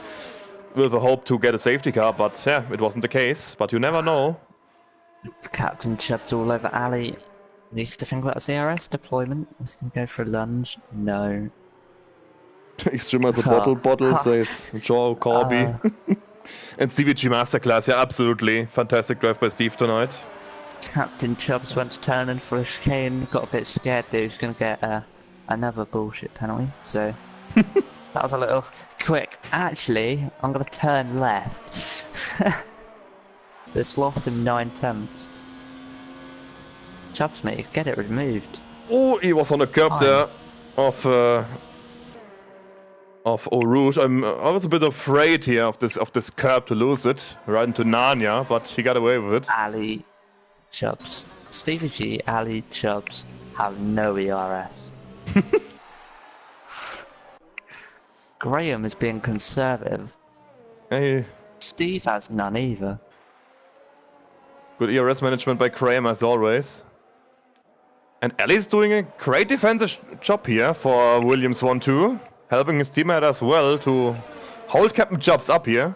with the hope to get a safety car, but yeah, it wasn't the case, but you never know. Captain Chubb's all over Ali. Needs to think about his ARS deployment. Is he going to go for a lunge? No. Extreme as a bottle, says Joe Corby. And Stevie G Masterclass, yeah, absolutely. Fantastic drive by Steve tonight. Captain Chubbs went to turn in for a chicane, got a bit scared that he was going to get another bullshit penalty, so that was a little quick. Actually, I'm going to turn left. This lost him 9/10. Chubbs, mate, get it removed. Oh, he was on the curb there of Eau Rouge. I was a bit afraid here of this curb to lose it right into Narnia, but he got away with it. Ali Chubbs, Stevie G, Ali Chubbs have no ERS. Graham is being conservative. Hey. Steve has none either. Good ERS management by Graham as always. And Ali's doing a great defensive job here for Williams 1-2. Helping his teammate as well to hold Captain Chubbs up here.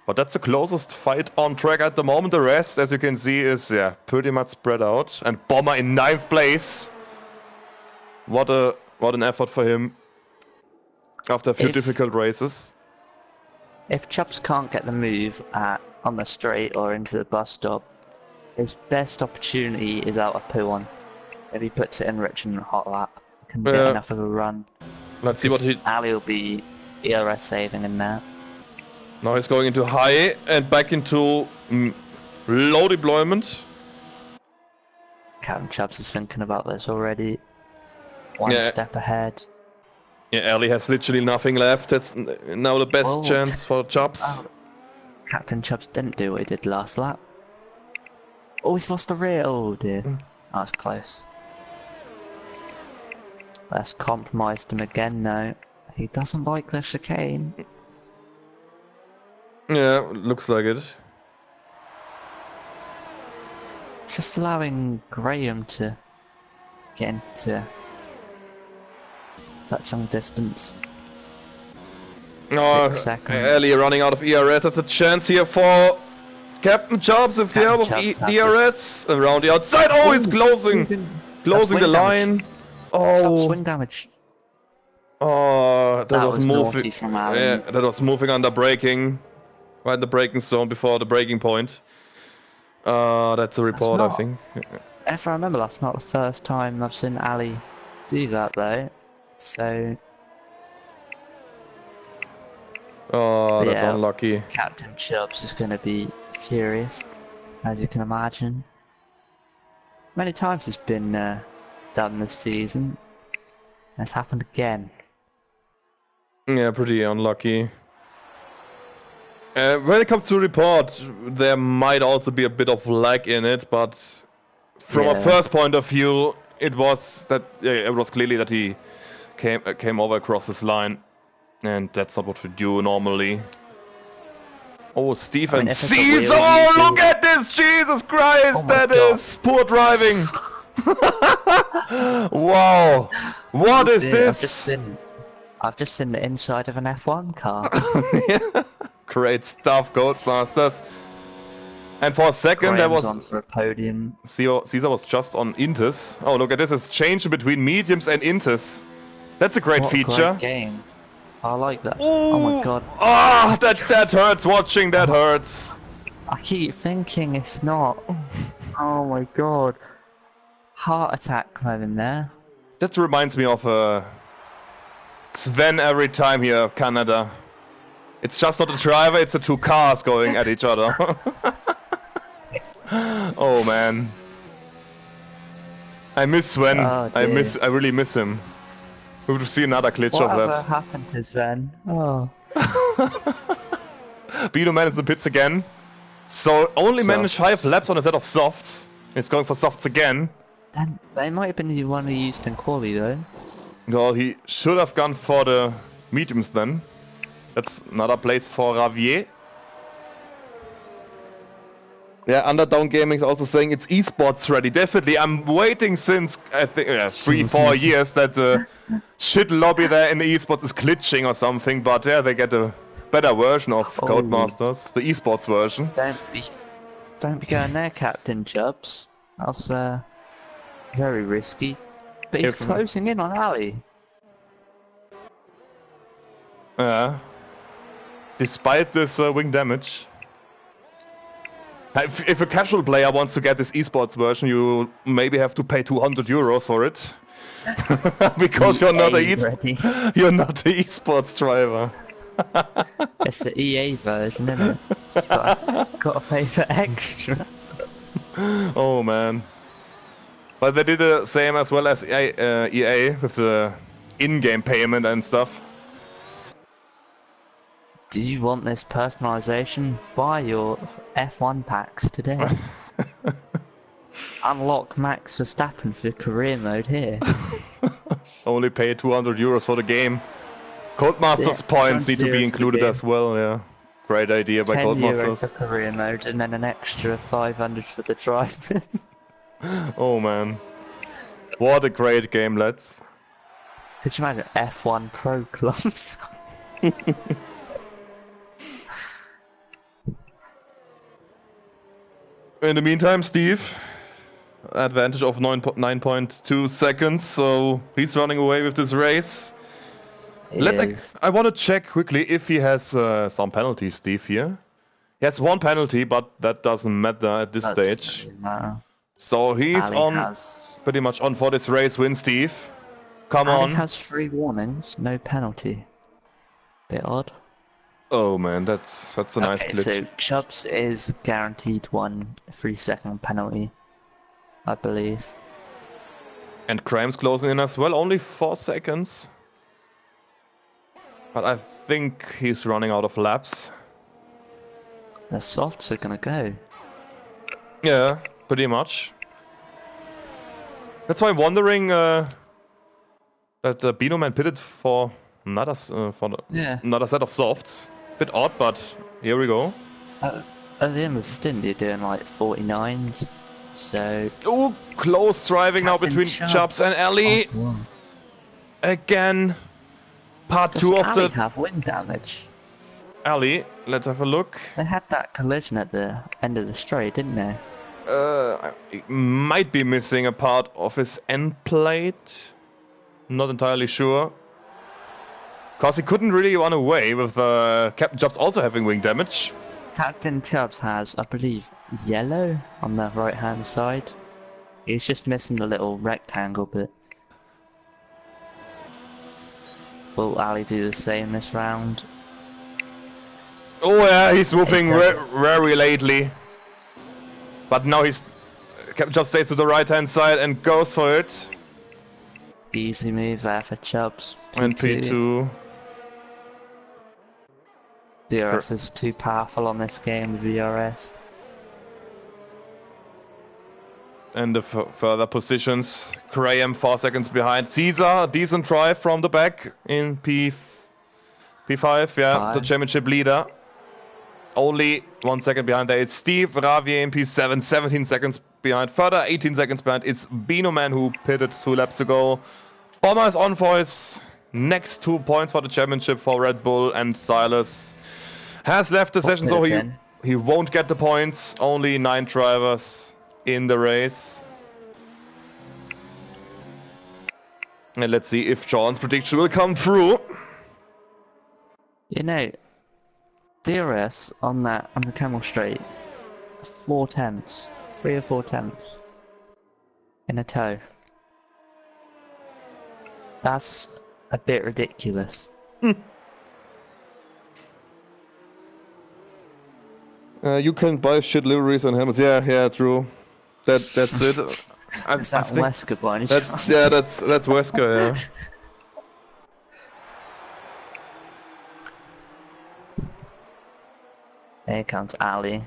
But that's the closest fight on track at the moment. The rest, as you can see, is pretty much spread out. And Bomber in 9th place. What an effort for him after a few difficult races. If Chubbs can't get the move on the straight or into the bus stop, his best opportunity is out of P1. If he puts it in rich and hot lap, can get enough of a run. Let's see what Ali will be ERS saving in that. Now he's going into high and back into low deployment. Captain Chubbs is thinking about this already. One step ahead. Yeah, Ali has literally nothing left. That's now the best chance for Chubbs. Captain Chubbs didn't do what he did last lap. Oh, he's lost the rear. Oh dear. That was close. Let's compromise him again now. He doesn't like the chicane. Yeah, looks like it. Just allowing Graham to get into touching distance. Oh, 6 seconds. Ali running out of ERS. That's a chance here for Captain Chubbs with the help of DRS around the outside. Oh, he's closing the line. Oh, swing damage. Oh, that was moving. From Aaron. Yeah, that was moving under braking, right in the braking zone before the braking point. That's a report, I think. If I remember, that's not the first time I've seen Ali do that, though. So. Oh, that's unlucky. Captain Chubbs is going to be furious, as you can imagine. Many times it's been done this season. It's happened again. Yeah, pretty unlucky. When it comes to report, there might also be a bit of lag in it, but from a first point of view, it was clearly that he came over across this line. And that's not what we do normally. Oh, Stephen Caesar! Oh, look at this! Jesus Christ! That is poor driving! Wow! What is this? I've just seen the inside of an F1 car. Yeah. Great stuff, Ghostmasters. And for a second there was on for a podium. Caesar was just on Intes. Oh, look at this! It's changing between mediums and Intes. That's a great feature. Great game. I like that. Ooh. Oh my god. Ah, that hurts watching, that hurts. I keep thinking it's not. Oh my god. Heart attack moment there. That reminds me of Sven every time here of Canada. It's just not a driver, it's the two cars going at each other. Oh man. I miss Sven. Oh, I really miss him. We would see another glitch of that. What happened to Sven? Oh. Beano Man is in the pits again. So only managed 5 laps on a set of softs. He's going for softs again. And they might have been the one he used in quali though. Well, he should have gone for the mediums then. That's another place for Ravier. Yeah, Underdown Gaming is also saying it's esports ready. Definitely, I'm waiting since I think 3-4 years that the shit lobby there in the esports is glitching or something. But yeah, they get a better version of Codemasters, the esports version. Don't be going there, Captain Chubbs. That's very risky. But he's closing in on Ali. Yeah. Despite this wing damage. If a casual player wants to get this esports version, you maybe have to pay 200 euros for it. Because you're not the esports driver. It's the EA version, isn't it? Gotta pay for extra. Oh man. But they did the same as well as EA with the in-game payment and stuff. Do you want this personalization? Buy your F1 packs today. Unlock Max Verstappen for career mode here. Only pay 200 euros for the game. Codemasters points need to be included as well, yeah. Great idea by Codemasters. 10 € for career mode and then an extra 500 for the drivers. Oh man. What a great game, lads. Could you imagine F1 Pro clubs? In the meantime, Steve, advantage of 9.2 seconds, so he's running away with this race. I want to check quickly if he has some penalties, Steve, here. He has one penalty, but that doesn't matter at this stage. So he's pretty much on for this race win, Steve. Come on. He has 3 warnings, no penalty. Bit odd. Oh man, that's a nice glitch. So Chubbs is guaranteed 1 3-second penalty, I believe. And Crime's closing in as well, only 4 seconds. But I think he's running out of laps. The softs are gonna go. Yeah, pretty much. That's why I'm wondering that Bino Man pitted for another another set of softs. Bit odd, but here we go. At the end of the stint, you're doing like 49s, so... Oh, close driving now between Chubbs and Ali. Again, part 2 of the... Does Ali have wind damage? Ali, let's have a look. They had that collision at the end of the straight, didn't they? He might be missing a part of his end plate. Not entirely sure. Because he couldn't really run away with Captain Chubbs also having wing damage. Captain Chubbs has, I believe, yellow on the right hand side. He's just missing the little rectangle bit. Will Ali do the same this round? Oh yeah, he's moving very lately. But now Captain Chubbs stays to the right hand side and goes for it. Easy move there for Chubbs. P2. And P2. DRS is too powerful on this game with VRS. And the further positions, Graham 4 seconds behind. Caesar, decent drive from the back in P5, yeah, the championship leader. Only 1 second behind there is Steve, Ravier in P7, 17 seconds behind. Further 18 seconds behind it's Bino Man who pitted 2 laps ago. Bomber is on for his next 2 points for the championship for Red Bull, and Silas has left the session, so he won't get the points. Only 9 drivers in the race. And let's see if John's prediction will come through. You know, DRS on the Camel Straight, 4 tenths, 3 or 4 tenths in a tow. That's a bit ridiculous. You can buy shit liveries and helmets. Yeah, true. That's it. Is that Wesker by any chance? Yeah, that's Wesker. Yeah. Here comes Ali.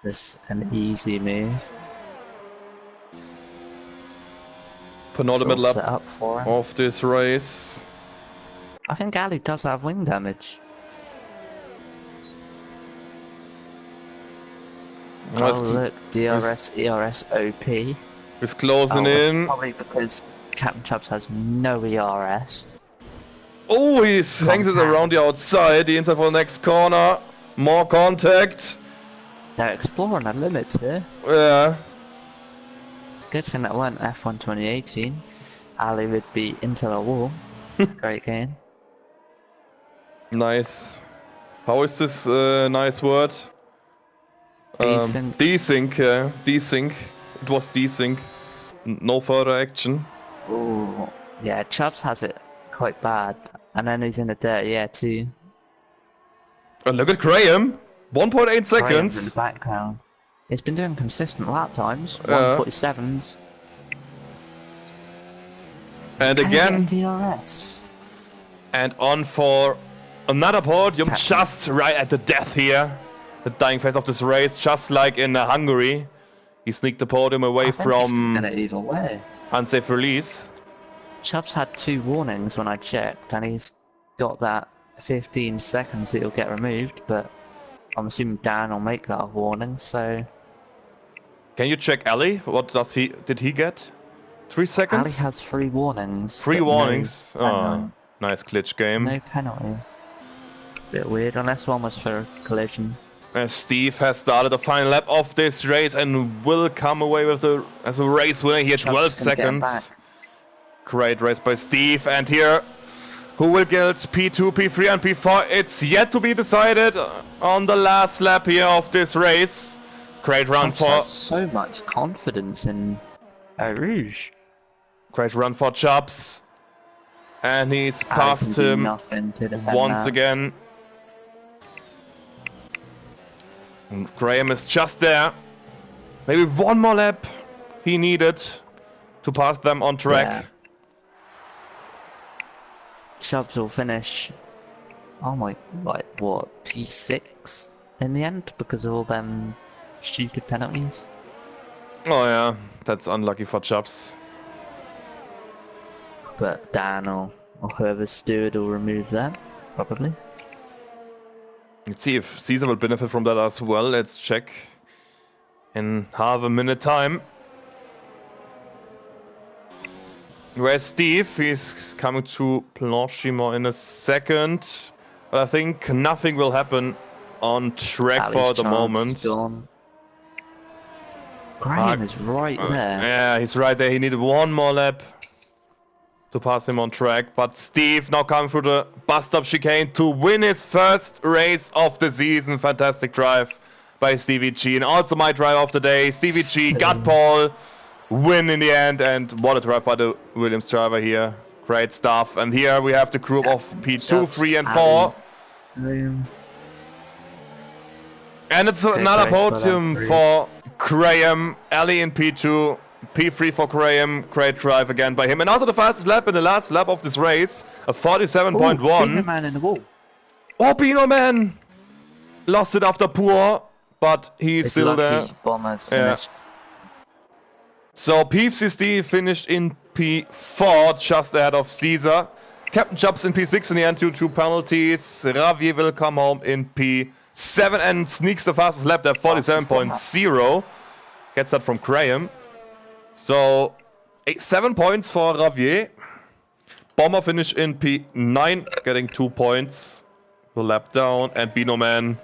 This is an easy move. Penultimate lap up for him. of this race. I think Ali does have wing damage. Oh look, DRS, ERS, OP. He's closing in. Probably because Captain Chubbs has no ERS. Oh, he hangs it around the outside, the inside for the next corner. More contact. They're exploring the limits here. Yeah. Good thing that weren't F1 2018. Ali would be into the wall. Great game. Nice. How is this nice word? Desync. Desync, yeah. Desync. It was desync. No further action. Ooh. Yeah, Chubbs has it quite bad. And then he's in the dirty air too. And look at Graham. 1.8 seconds. Graham's in the background. He's been doing consistent lap times. 147s. And again. DRS. And on for another podium, just right at the death here. The dying phase of this race, just like in Hungary. He sneaked the podium away from unsafe release. Chubbs had 2 warnings when I checked, and he's got that 15 seconds that he'll get removed, but I'm assuming Dan will make that a warning, so... Can you check Ali? What does he... Did he get? 3 seconds? Ali has 3 warnings. 3 warnings? Oh, nice glitch game. No penalty. Bit weird, unless one was for a collision. Steve has started the final lap of this race and will come away with as a race winner here. 12 seconds. Great race by Steve, and here who will get P2, P3 and P4? It's yet to be decided on the last lap here of this race. Great run for... has so much confidence in Eau Rouge. Great run for Chubbs. And he's passed him once again. And Graham is just there. Maybe one more lap he needed to pass them on track. Yeah. Chubbs will finish, oh my, like what, P6 in the end because of all them stupid penalties. Oh yeah, that's unlucky for Chubbs. But Dan or whoever's steward will remove that, probably. Let's see if Caesar will benefit from that as well. Let's check in half a minute time. Where's Steve? He's coming to Planchimont in a second. But I think nothing will happen on track for the moment. Graham is right there. Yeah, he's right there. He needed one more lap to pass him on track. But Steve now coming through the bus stop chicane to win his first race of the season. Fantastic drive by Stevie G. And also my drive of the day. Stevie G got pole. Win in the end, and what a drive by the Williams driver here. Great stuff. And here we have the group of P2, 3 and 4. And it's another podium for Graham. Ali in P2, P3 for Graham. Great drive again by him. And also the fastest lap in the last lap of this race, a 47.1. Beano Man in the wall. Oh, Beano Man! Lost it after poor, but he's still there. Bomber's finished. So P50 finished in P4, just ahead of Caesar. Captain Chubbs in P6 in the end due to penalties. Ravier will come home in P7 and sneaks the fastest lap there, 47.0. Gets that from Graham. So 7 points for Ravier. Bomber finished in P9, getting 2 points. The lap down, and Beano Man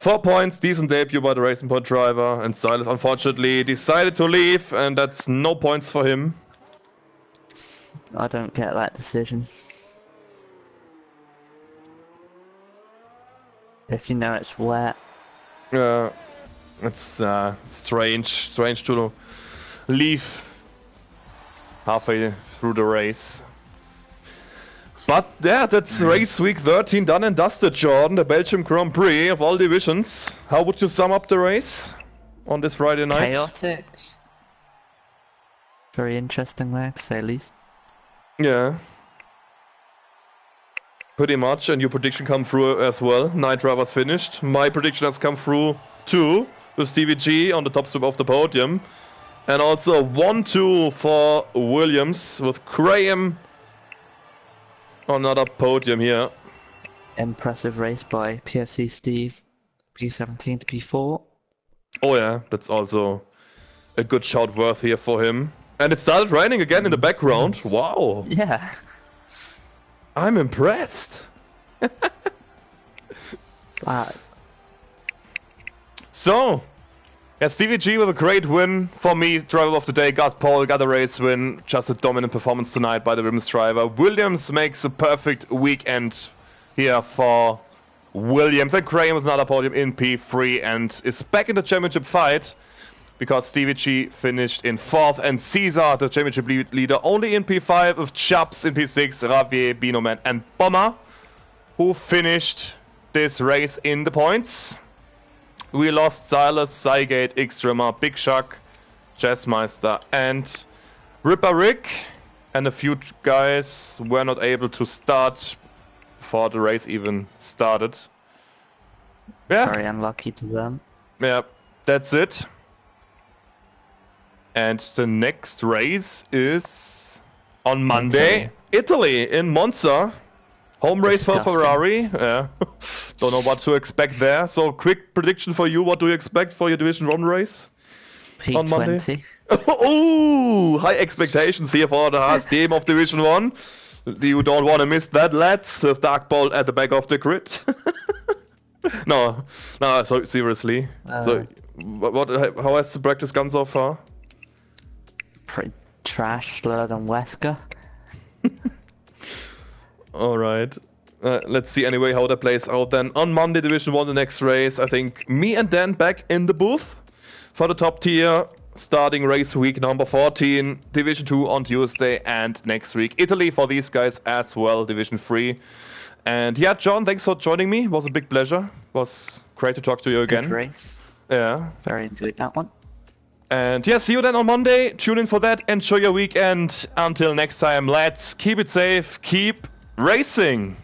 4 points, decent debut by the Racing Point driver, and Silas unfortunately decided to leave, and that's no points for him. I don't get that decision. If you know it's wet. Yeah, it's strange to leave halfway through the race. But yeah, that's race week 13 done and dusted, Jordan. The Belgium Grand Prix of all divisions. How would you sum up the race on this Friday night? Chaotic. Very interesting there, to say the least. Yeah. Pretty much, and your prediction come through as well. 9 drivers finished. My prediction has come through too, with Stevie G on the top step of the podium. And also 1-2 for Williams, with Graham on another podium here. Impressive race by PFC Steve, P17 to P4. Oh yeah, that's also a good shout worth here for him. And it started raining again in the background. Nice. Wow. Yeah. I'm impressed. Wow. So, yeah, Stevie G with a great win for me. Driver of the day, got pole, got a race win. Just a dominant performance tonight by the women's driver. Williams makes a perfect weekend here for Williams. And Graham with another podium in P3 and is back in the championship fight because Stevie G finished in 4th and Caesar, the championship leader, only in P5 with Chubbs in P6, Ravier, Binoman and Bomber, who finished this race in the points. We lost Silas, Zygate, Xtremer, Big Shark, Jazzmeister and Ripper Rick, and a few guys were not able to start before the race even started. Yeah. Very unlucky to them. Yeah, that's it. And the next race is on Monday, Italy in Monza. Home race for Ferrari. Yeah. Don't know what to expect there. So, quick prediction for you. What do you expect for your Division 1 race? P20. On Monday? Oh, high expectations here for the hard team of Division 1. You don't want to miss that, lads, with Dark Bolt at the back of the grid. No, so seriously. So, how has the practice gone so far? Pretty trash, slower than Wesker. Alright. Let's see anyway how that plays out then. On Monday, Division 1, the next race. I think me and Dan back in the booth for the top tier. Starting race week number 14. Division 2 on Tuesday and next week Italy for these guys as well. Division 3. And yeah, John, thanks for joining me. It was a big pleasure. It was great to talk to you again. Good race. Yeah. Very enjoyed that one. And yeah, see you then on Monday. Tune in for that. Enjoy your weekend. Until next time, let's keep it safe. Keep racing.